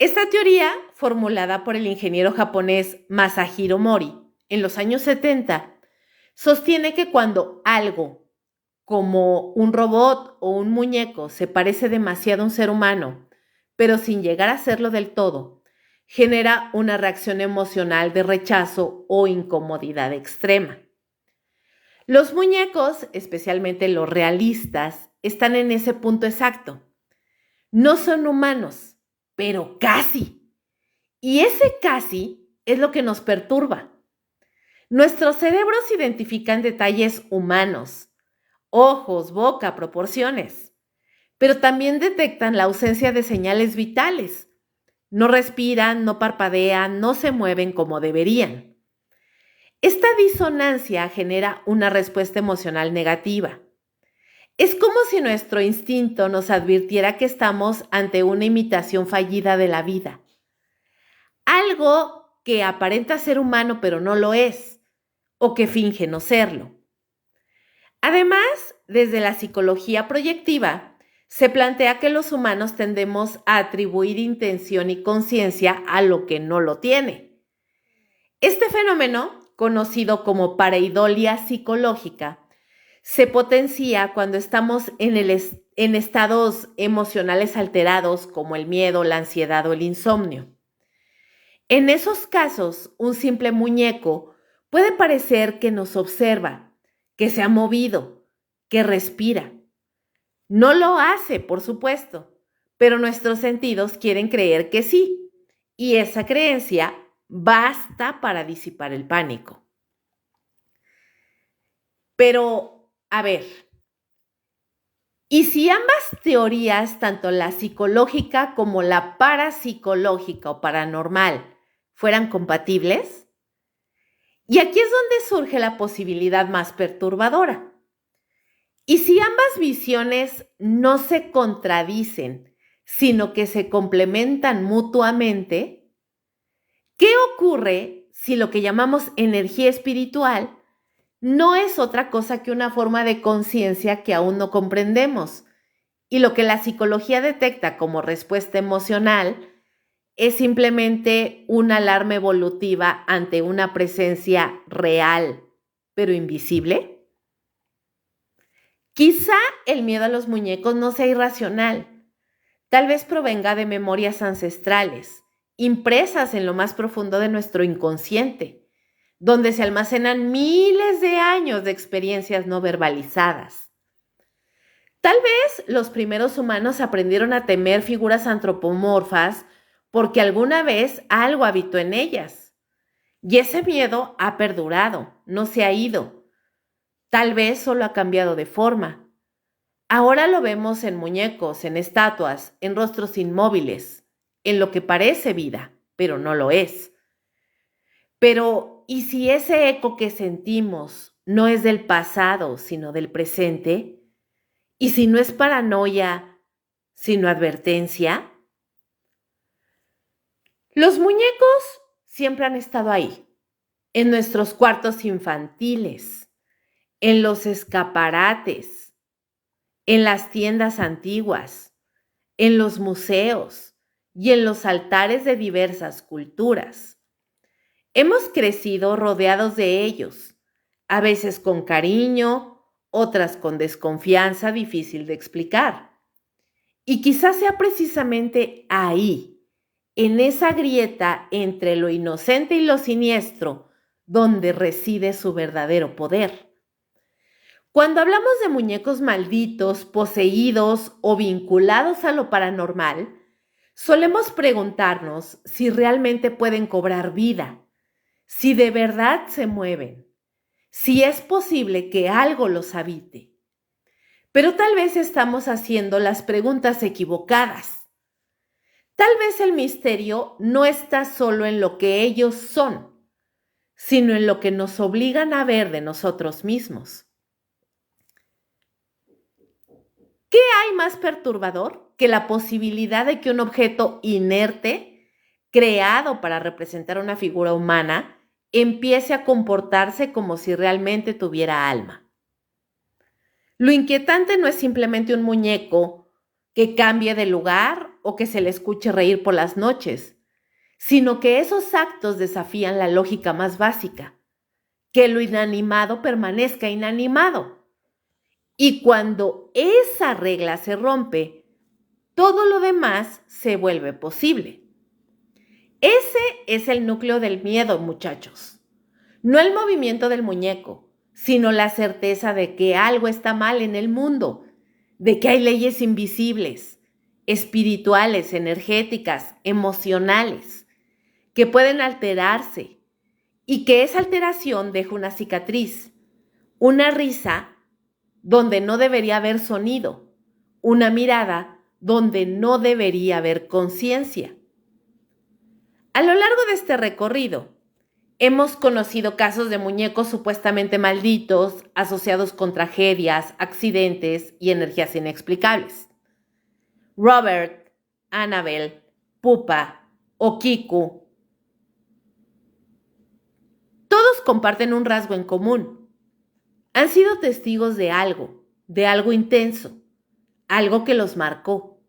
Esta teoría, formulada por el ingeniero japonés Masahiro Mori en los años 70, sostiene que cuando algo, como un robot o un muñeco, se parece demasiado a un ser humano, pero sin llegar a serlo del todo, genera una reacción emocional de rechazo o incomodidad extrema. Los muñecos, especialmente los realistas, están en ese punto exacto. No son humanos, pero casi. Y ese casi es lo que nos perturba. Nuestros cerebros identifican detalles humanos, ojos, boca, proporciones, pero también detectan la ausencia de señales vitales. No respiran, no parpadean, no se mueven como deberían. Esta disonancia genera una respuesta emocional negativa. Es como si nuestro instinto nos advirtiera que estamos ante una imitación fallida de la vida. Algo que aparenta ser humano pero no lo es, o que finge no serlo. Además, desde la psicología proyectiva, se plantea que los humanos tendemos a atribuir intención y conciencia a lo que no lo tiene. Este fenómeno, conocido como pareidolia psicológica, se potencia cuando estamos en estados emocionales alterados como el miedo, la ansiedad o el insomnio. En esos casos, un simple muñeco puede parecer que nos observa, que se ha movido, que respira. No lo hace, por supuesto, pero nuestros sentidos quieren creer que sí, y esa creencia basta para disipar el pánico. Pero, a ver, ¿y si ambas teorías, tanto la psicológica como la parapsicológica o paranormal, fueran compatibles? Y aquí es donde surge la posibilidad más perturbadora. Y si ambas visiones no se contradicen, sino que se complementan mutuamente, ¿qué ocurre si lo que llamamos energía espiritual no es otra cosa que una forma de conciencia que aún no comprendemos? Y lo que la psicología detecta como respuesta emocional es simplemente una alarma evolutiva ante una presencia real, pero invisible. Quizá el miedo a los muñecos no sea irracional. Tal vez provenga de memorias ancestrales, impresas en lo más profundo de nuestro inconsciente, donde se almacenan miles de años de experiencias no verbalizadas. Tal vez los primeros humanos aprendieron a temer figuras antropomorfas porque alguna vez algo habitó en ellas. Y ese miedo ha perdurado, no se ha ido. Tal vez solo ha cambiado de forma. Ahora lo vemos en muñecos, en estatuas, en rostros inmóviles, en lo que parece vida, pero no lo es. Pero, ¿y si ese eco que sentimos no es del pasado, sino del presente? ¿Y si no es paranoia, sino advertencia? Los muñecos siempre han estado ahí, en nuestros cuartos infantiles, en los escaparates, en las tiendas antiguas, en los museos y en los altares de diversas culturas. Hemos crecido rodeados de ellos, a veces con cariño, otras con desconfianza difícil de explicar. Y quizás sea precisamente ahí, en esa grieta entre lo inocente y lo siniestro, donde reside su verdadero poder. Cuando hablamos de muñecos malditos, poseídos o vinculados a lo paranormal, solemos preguntarnos si realmente pueden cobrar vida, si de verdad se mueven, si es posible que algo los habite. Pero tal vez estamos haciendo las preguntas equivocadas. Tal vez el misterio no está solo en lo que ellos son, sino en lo que nos obligan a ver de nosotros mismos. ¿Qué hay más perturbador que la posibilidad de que un objeto inerte, creado para representar una figura humana, empiece a comportarse como si realmente tuviera alma? Lo inquietante no es simplemente un muñeco que cambie de lugar o que se le escuche reír por las noches, sino que esos actos desafían la lógica más básica, que lo inanimado permanezca inanimado. Y cuando esa regla se rompe, todo lo demás se vuelve posible. Ese es el núcleo del miedo, muchachos. No el movimiento del muñeco, sino la certeza de que algo está mal en el mundo, de que hay leyes invisibles, espirituales, energéticas, emocionales, que pueden alterarse y que esa alteración deja una cicatriz, una risa donde no debería haber sonido, una mirada donde no debería haber conciencia. A lo largo de este recorrido, hemos conocido casos de muñecos supuestamente malditos, asociados con tragedias, accidentes y energías inexplicables. Robert, Annabelle, Pupa o Kiku, todos comparten un rasgo en común. Han sido testigos de algo intenso, algo que los marcó.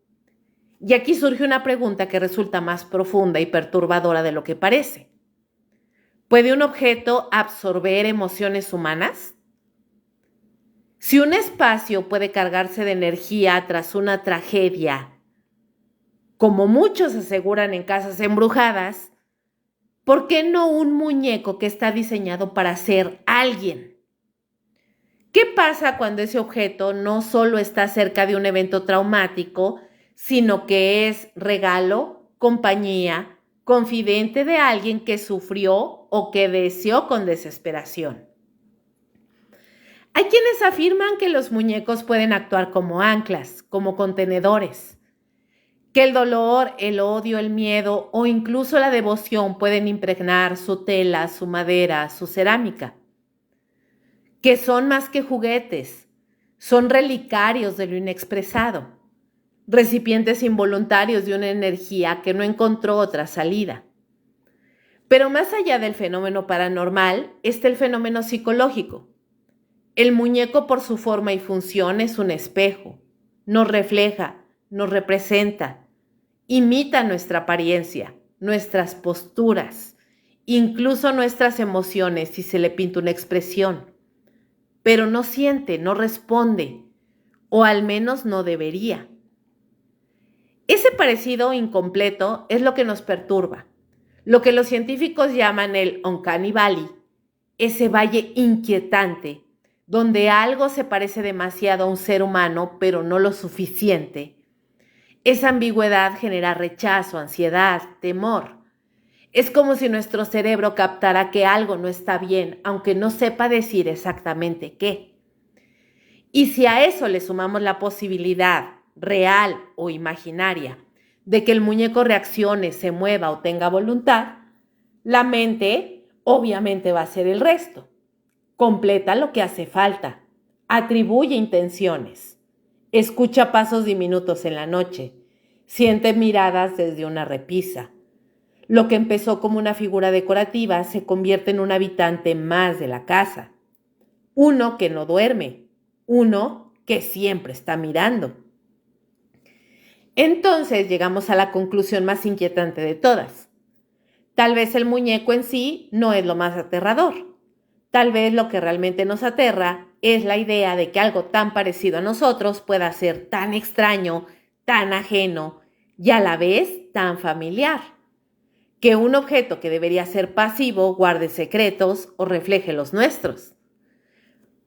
Y aquí surge una pregunta que resulta más profunda y perturbadora de lo que parece. ¿Puede un objeto absorber emociones humanas? Si un espacio puede cargarse de energía tras una tragedia, como muchos aseguran en casas embrujadas, ¿por qué no un muñeco que está diseñado para ser alguien? ¿Qué pasa cuando ese objeto no solo está cerca de un evento traumático, sino que es regalo, compañía, confidente de alguien que sufrió o que deseó con desesperación? Hay quienes afirman que los muñecos pueden actuar como anclas, como contenedores, que el dolor, el odio, el miedo o incluso la devoción pueden impregnar su tela, su madera, su cerámica, que son más que juguetes, son relicarios de lo inexpresado, recipientes involuntarios de una energía que no encontró otra salida. Pero más allá del fenómeno paranormal está el fenómeno psicológico. El muñeco por su forma y función es un espejo, nos refleja, nos representa, imita nuestra apariencia, nuestras posturas, incluso nuestras emociones si se le pinta una expresión, pero no siente, no responde, o al menos no debería. Ese parecido incompleto es lo que nos perturba, lo que los científicos llaman el Uncanny Valley, ese valle inquietante, donde algo se parece demasiado a un ser humano, pero no lo suficiente. Esa ambigüedad genera rechazo, ansiedad, temor. Es como si nuestro cerebro captara que algo no está bien, aunque no sepa decir exactamente qué. Y si a eso le sumamos la posibilidad, real o imaginaria, de que el muñeco reaccione, se mueva o tenga voluntad, la mente obviamente va a hacer el resto. Completa lo que hace falta, atribuye intenciones, escucha pasos diminutos en la noche, siente miradas desde una repisa. Lo que empezó como una figura decorativa se convierte en un habitante más de la casa. Uno que no duerme, uno que siempre está mirando. Entonces llegamos a la conclusión más inquietante de todas. Tal vez el muñeco en sí no es lo más aterrador. Tal vez lo que realmente nos aterra es la idea de que algo tan parecido a nosotros pueda ser tan extraño, tan ajeno y a la vez tan familiar. Que un objeto que debería ser pasivo guarde secretos o refleje los nuestros.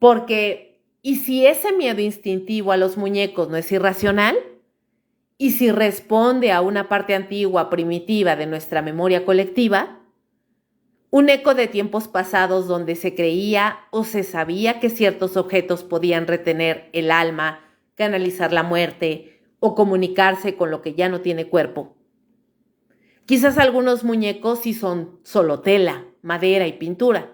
Porque, ¿y si ese miedo instintivo a los muñecos no es irracional? ¿Y si responde a una parte antigua, primitiva de nuestra memoria colectiva? Un eco de tiempos pasados donde se creía o se sabía que ciertos objetos podían retener el alma, canalizar la muerte o comunicarse con lo que ya no tiene cuerpo. Quizás algunos muñecos sí son solo tela, madera y pintura,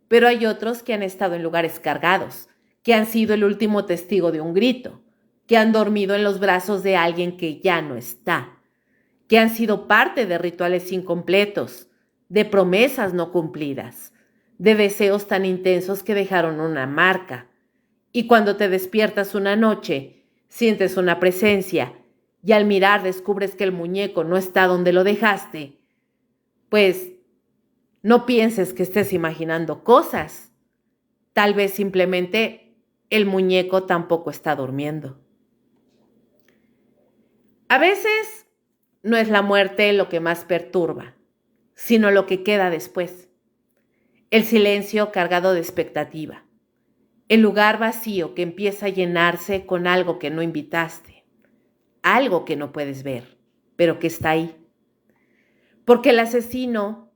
pero hay otros que han estado en lugares cargados, que han sido el último testigo de un grito, que han dormido en los brazos de alguien que ya no está, que han sido parte de rituales incompletos, de promesas no cumplidas, de deseos tan intensos que dejaron una marca. Y cuando te despiertas una noche, sientes una presencia y al mirar descubres que el muñeco no está donde lo dejaste, pues no pienses que estés imaginando cosas. Tal vez simplemente el muñeco tampoco está durmiendo. A veces no es la muerte lo que más perturba, sino lo que queda después. El silencio cargado de expectativa. El lugar vacío que empieza a llenarse con algo que no invitaste. Algo que no puedes ver, pero que está ahí. Porque el asesino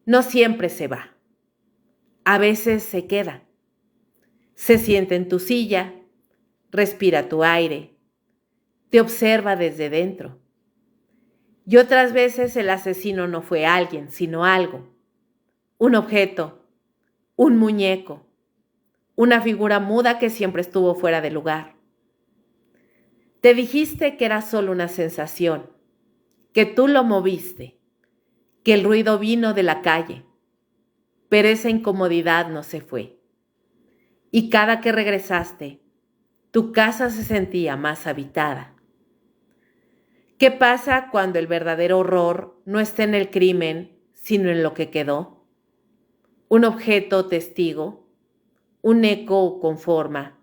no siempre se va. A veces se queda. Se sienta en tu silla, respira tu aire, te observa desde dentro. Y otras veces el asesino no fue alguien, sino algo. Un objeto, un muñeco, una figura muda que siempre estuvo fuera de lugar. Te dijiste que era solo una sensación, que tú lo moviste, que el ruido vino de la calle, pero esa incomodidad no se fue. Y cada que regresaste, tu casa se sentía más habitada. ¿Qué pasa cuando el verdadero horror no está en el crimen, sino en lo que quedó? Un objeto testigo, un eco con forma,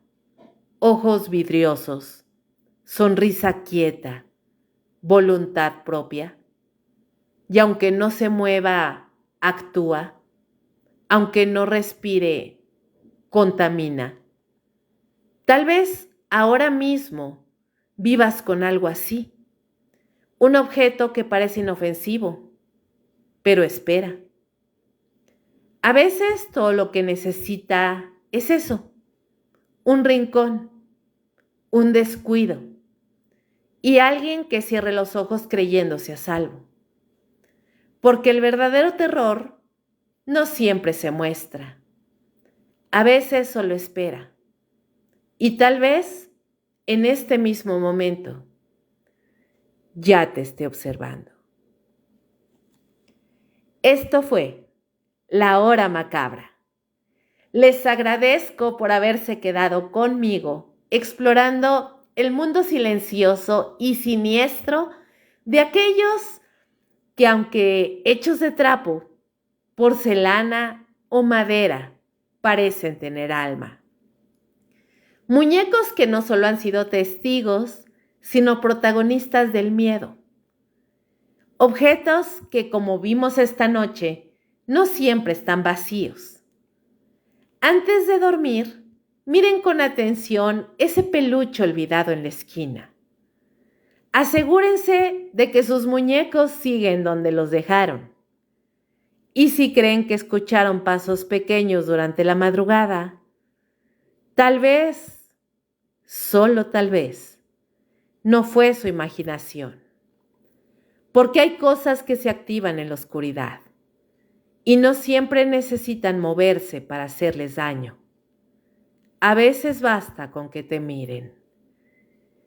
ojos vidriosos, sonrisa quieta, voluntad propia. Y aunque no se mueva, actúa. Aunque no respire, contamina. Tal vez ahora mismo vivas con algo así. Un objeto que parece inofensivo, pero espera. A veces todo lo que necesita es eso, un rincón, un descuido. y alguien que cierre los ojos creyéndose a salvo. Porque el verdadero terror no siempre se muestra. A veces solo espera. Y tal vez en este mismo momento ya te esté observando. Esto fue La Hora Macabra. Les agradezco por haberse quedado conmigo explorando el mundo silencioso y siniestro de aquellos que, aunque hechos de trapo, porcelana o madera, parecen tener alma. Muñecos que no solo han sido testigos, sino protagonistas del miedo. Objetos que, como vimos esta noche, no siempre están vacíos. Antes de dormir, miren con atención ese peluche olvidado en la esquina. Asegúrense de que sus muñecos siguen donde los dejaron. Y si creen que escucharon pasos pequeños durante la madrugada, tal vez, solo tal vez, no fue su imaginación. Porque hay cosas que se activan en la oscuridad y no siempre necesitan moverse para hacerles daño. A veces basta con que te miren.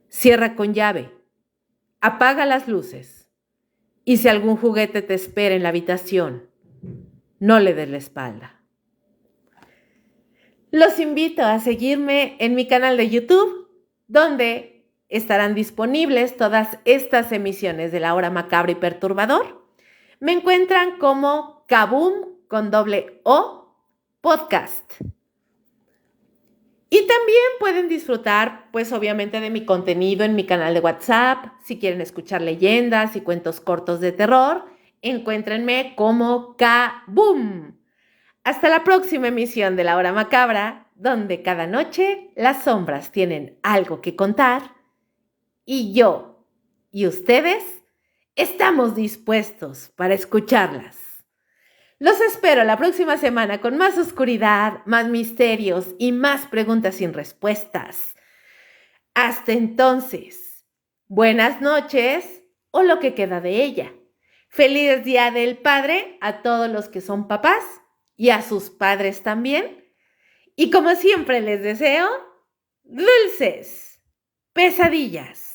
Cierra con llave, apaga las luces y si algún juguete te espera en la habitación, no le des la espalda. Los invito a seguirme en mi canal de YouTube, donde estarán disponibles todas estas emisiones de La Hora Macabra y Perturbador. Me encuentran como Kaboom con doble O podcast. Y también pueden disfrutar, pues obviamente, de mi contenido en mi canal de WhatsApp. Si quieren escuchar leyendas y cuentos cortos de terror, encuéntrenme como Kaboom. Hasta la próxima emisión de La Hora Macabra, donde cada noche las sombras tienen algo que contar y yo y ustedes estamos dispuestos para escucharlas. Los espero la próxima semana con más oscuridad, más misterios y más preguntas sin respuestas. Hasta entonces, buenas noches o lo que queda de ella. Feliz Día del Padre a todos los que son papás y a sus padres también. Y como siempre les deseo, dulces pesadillas.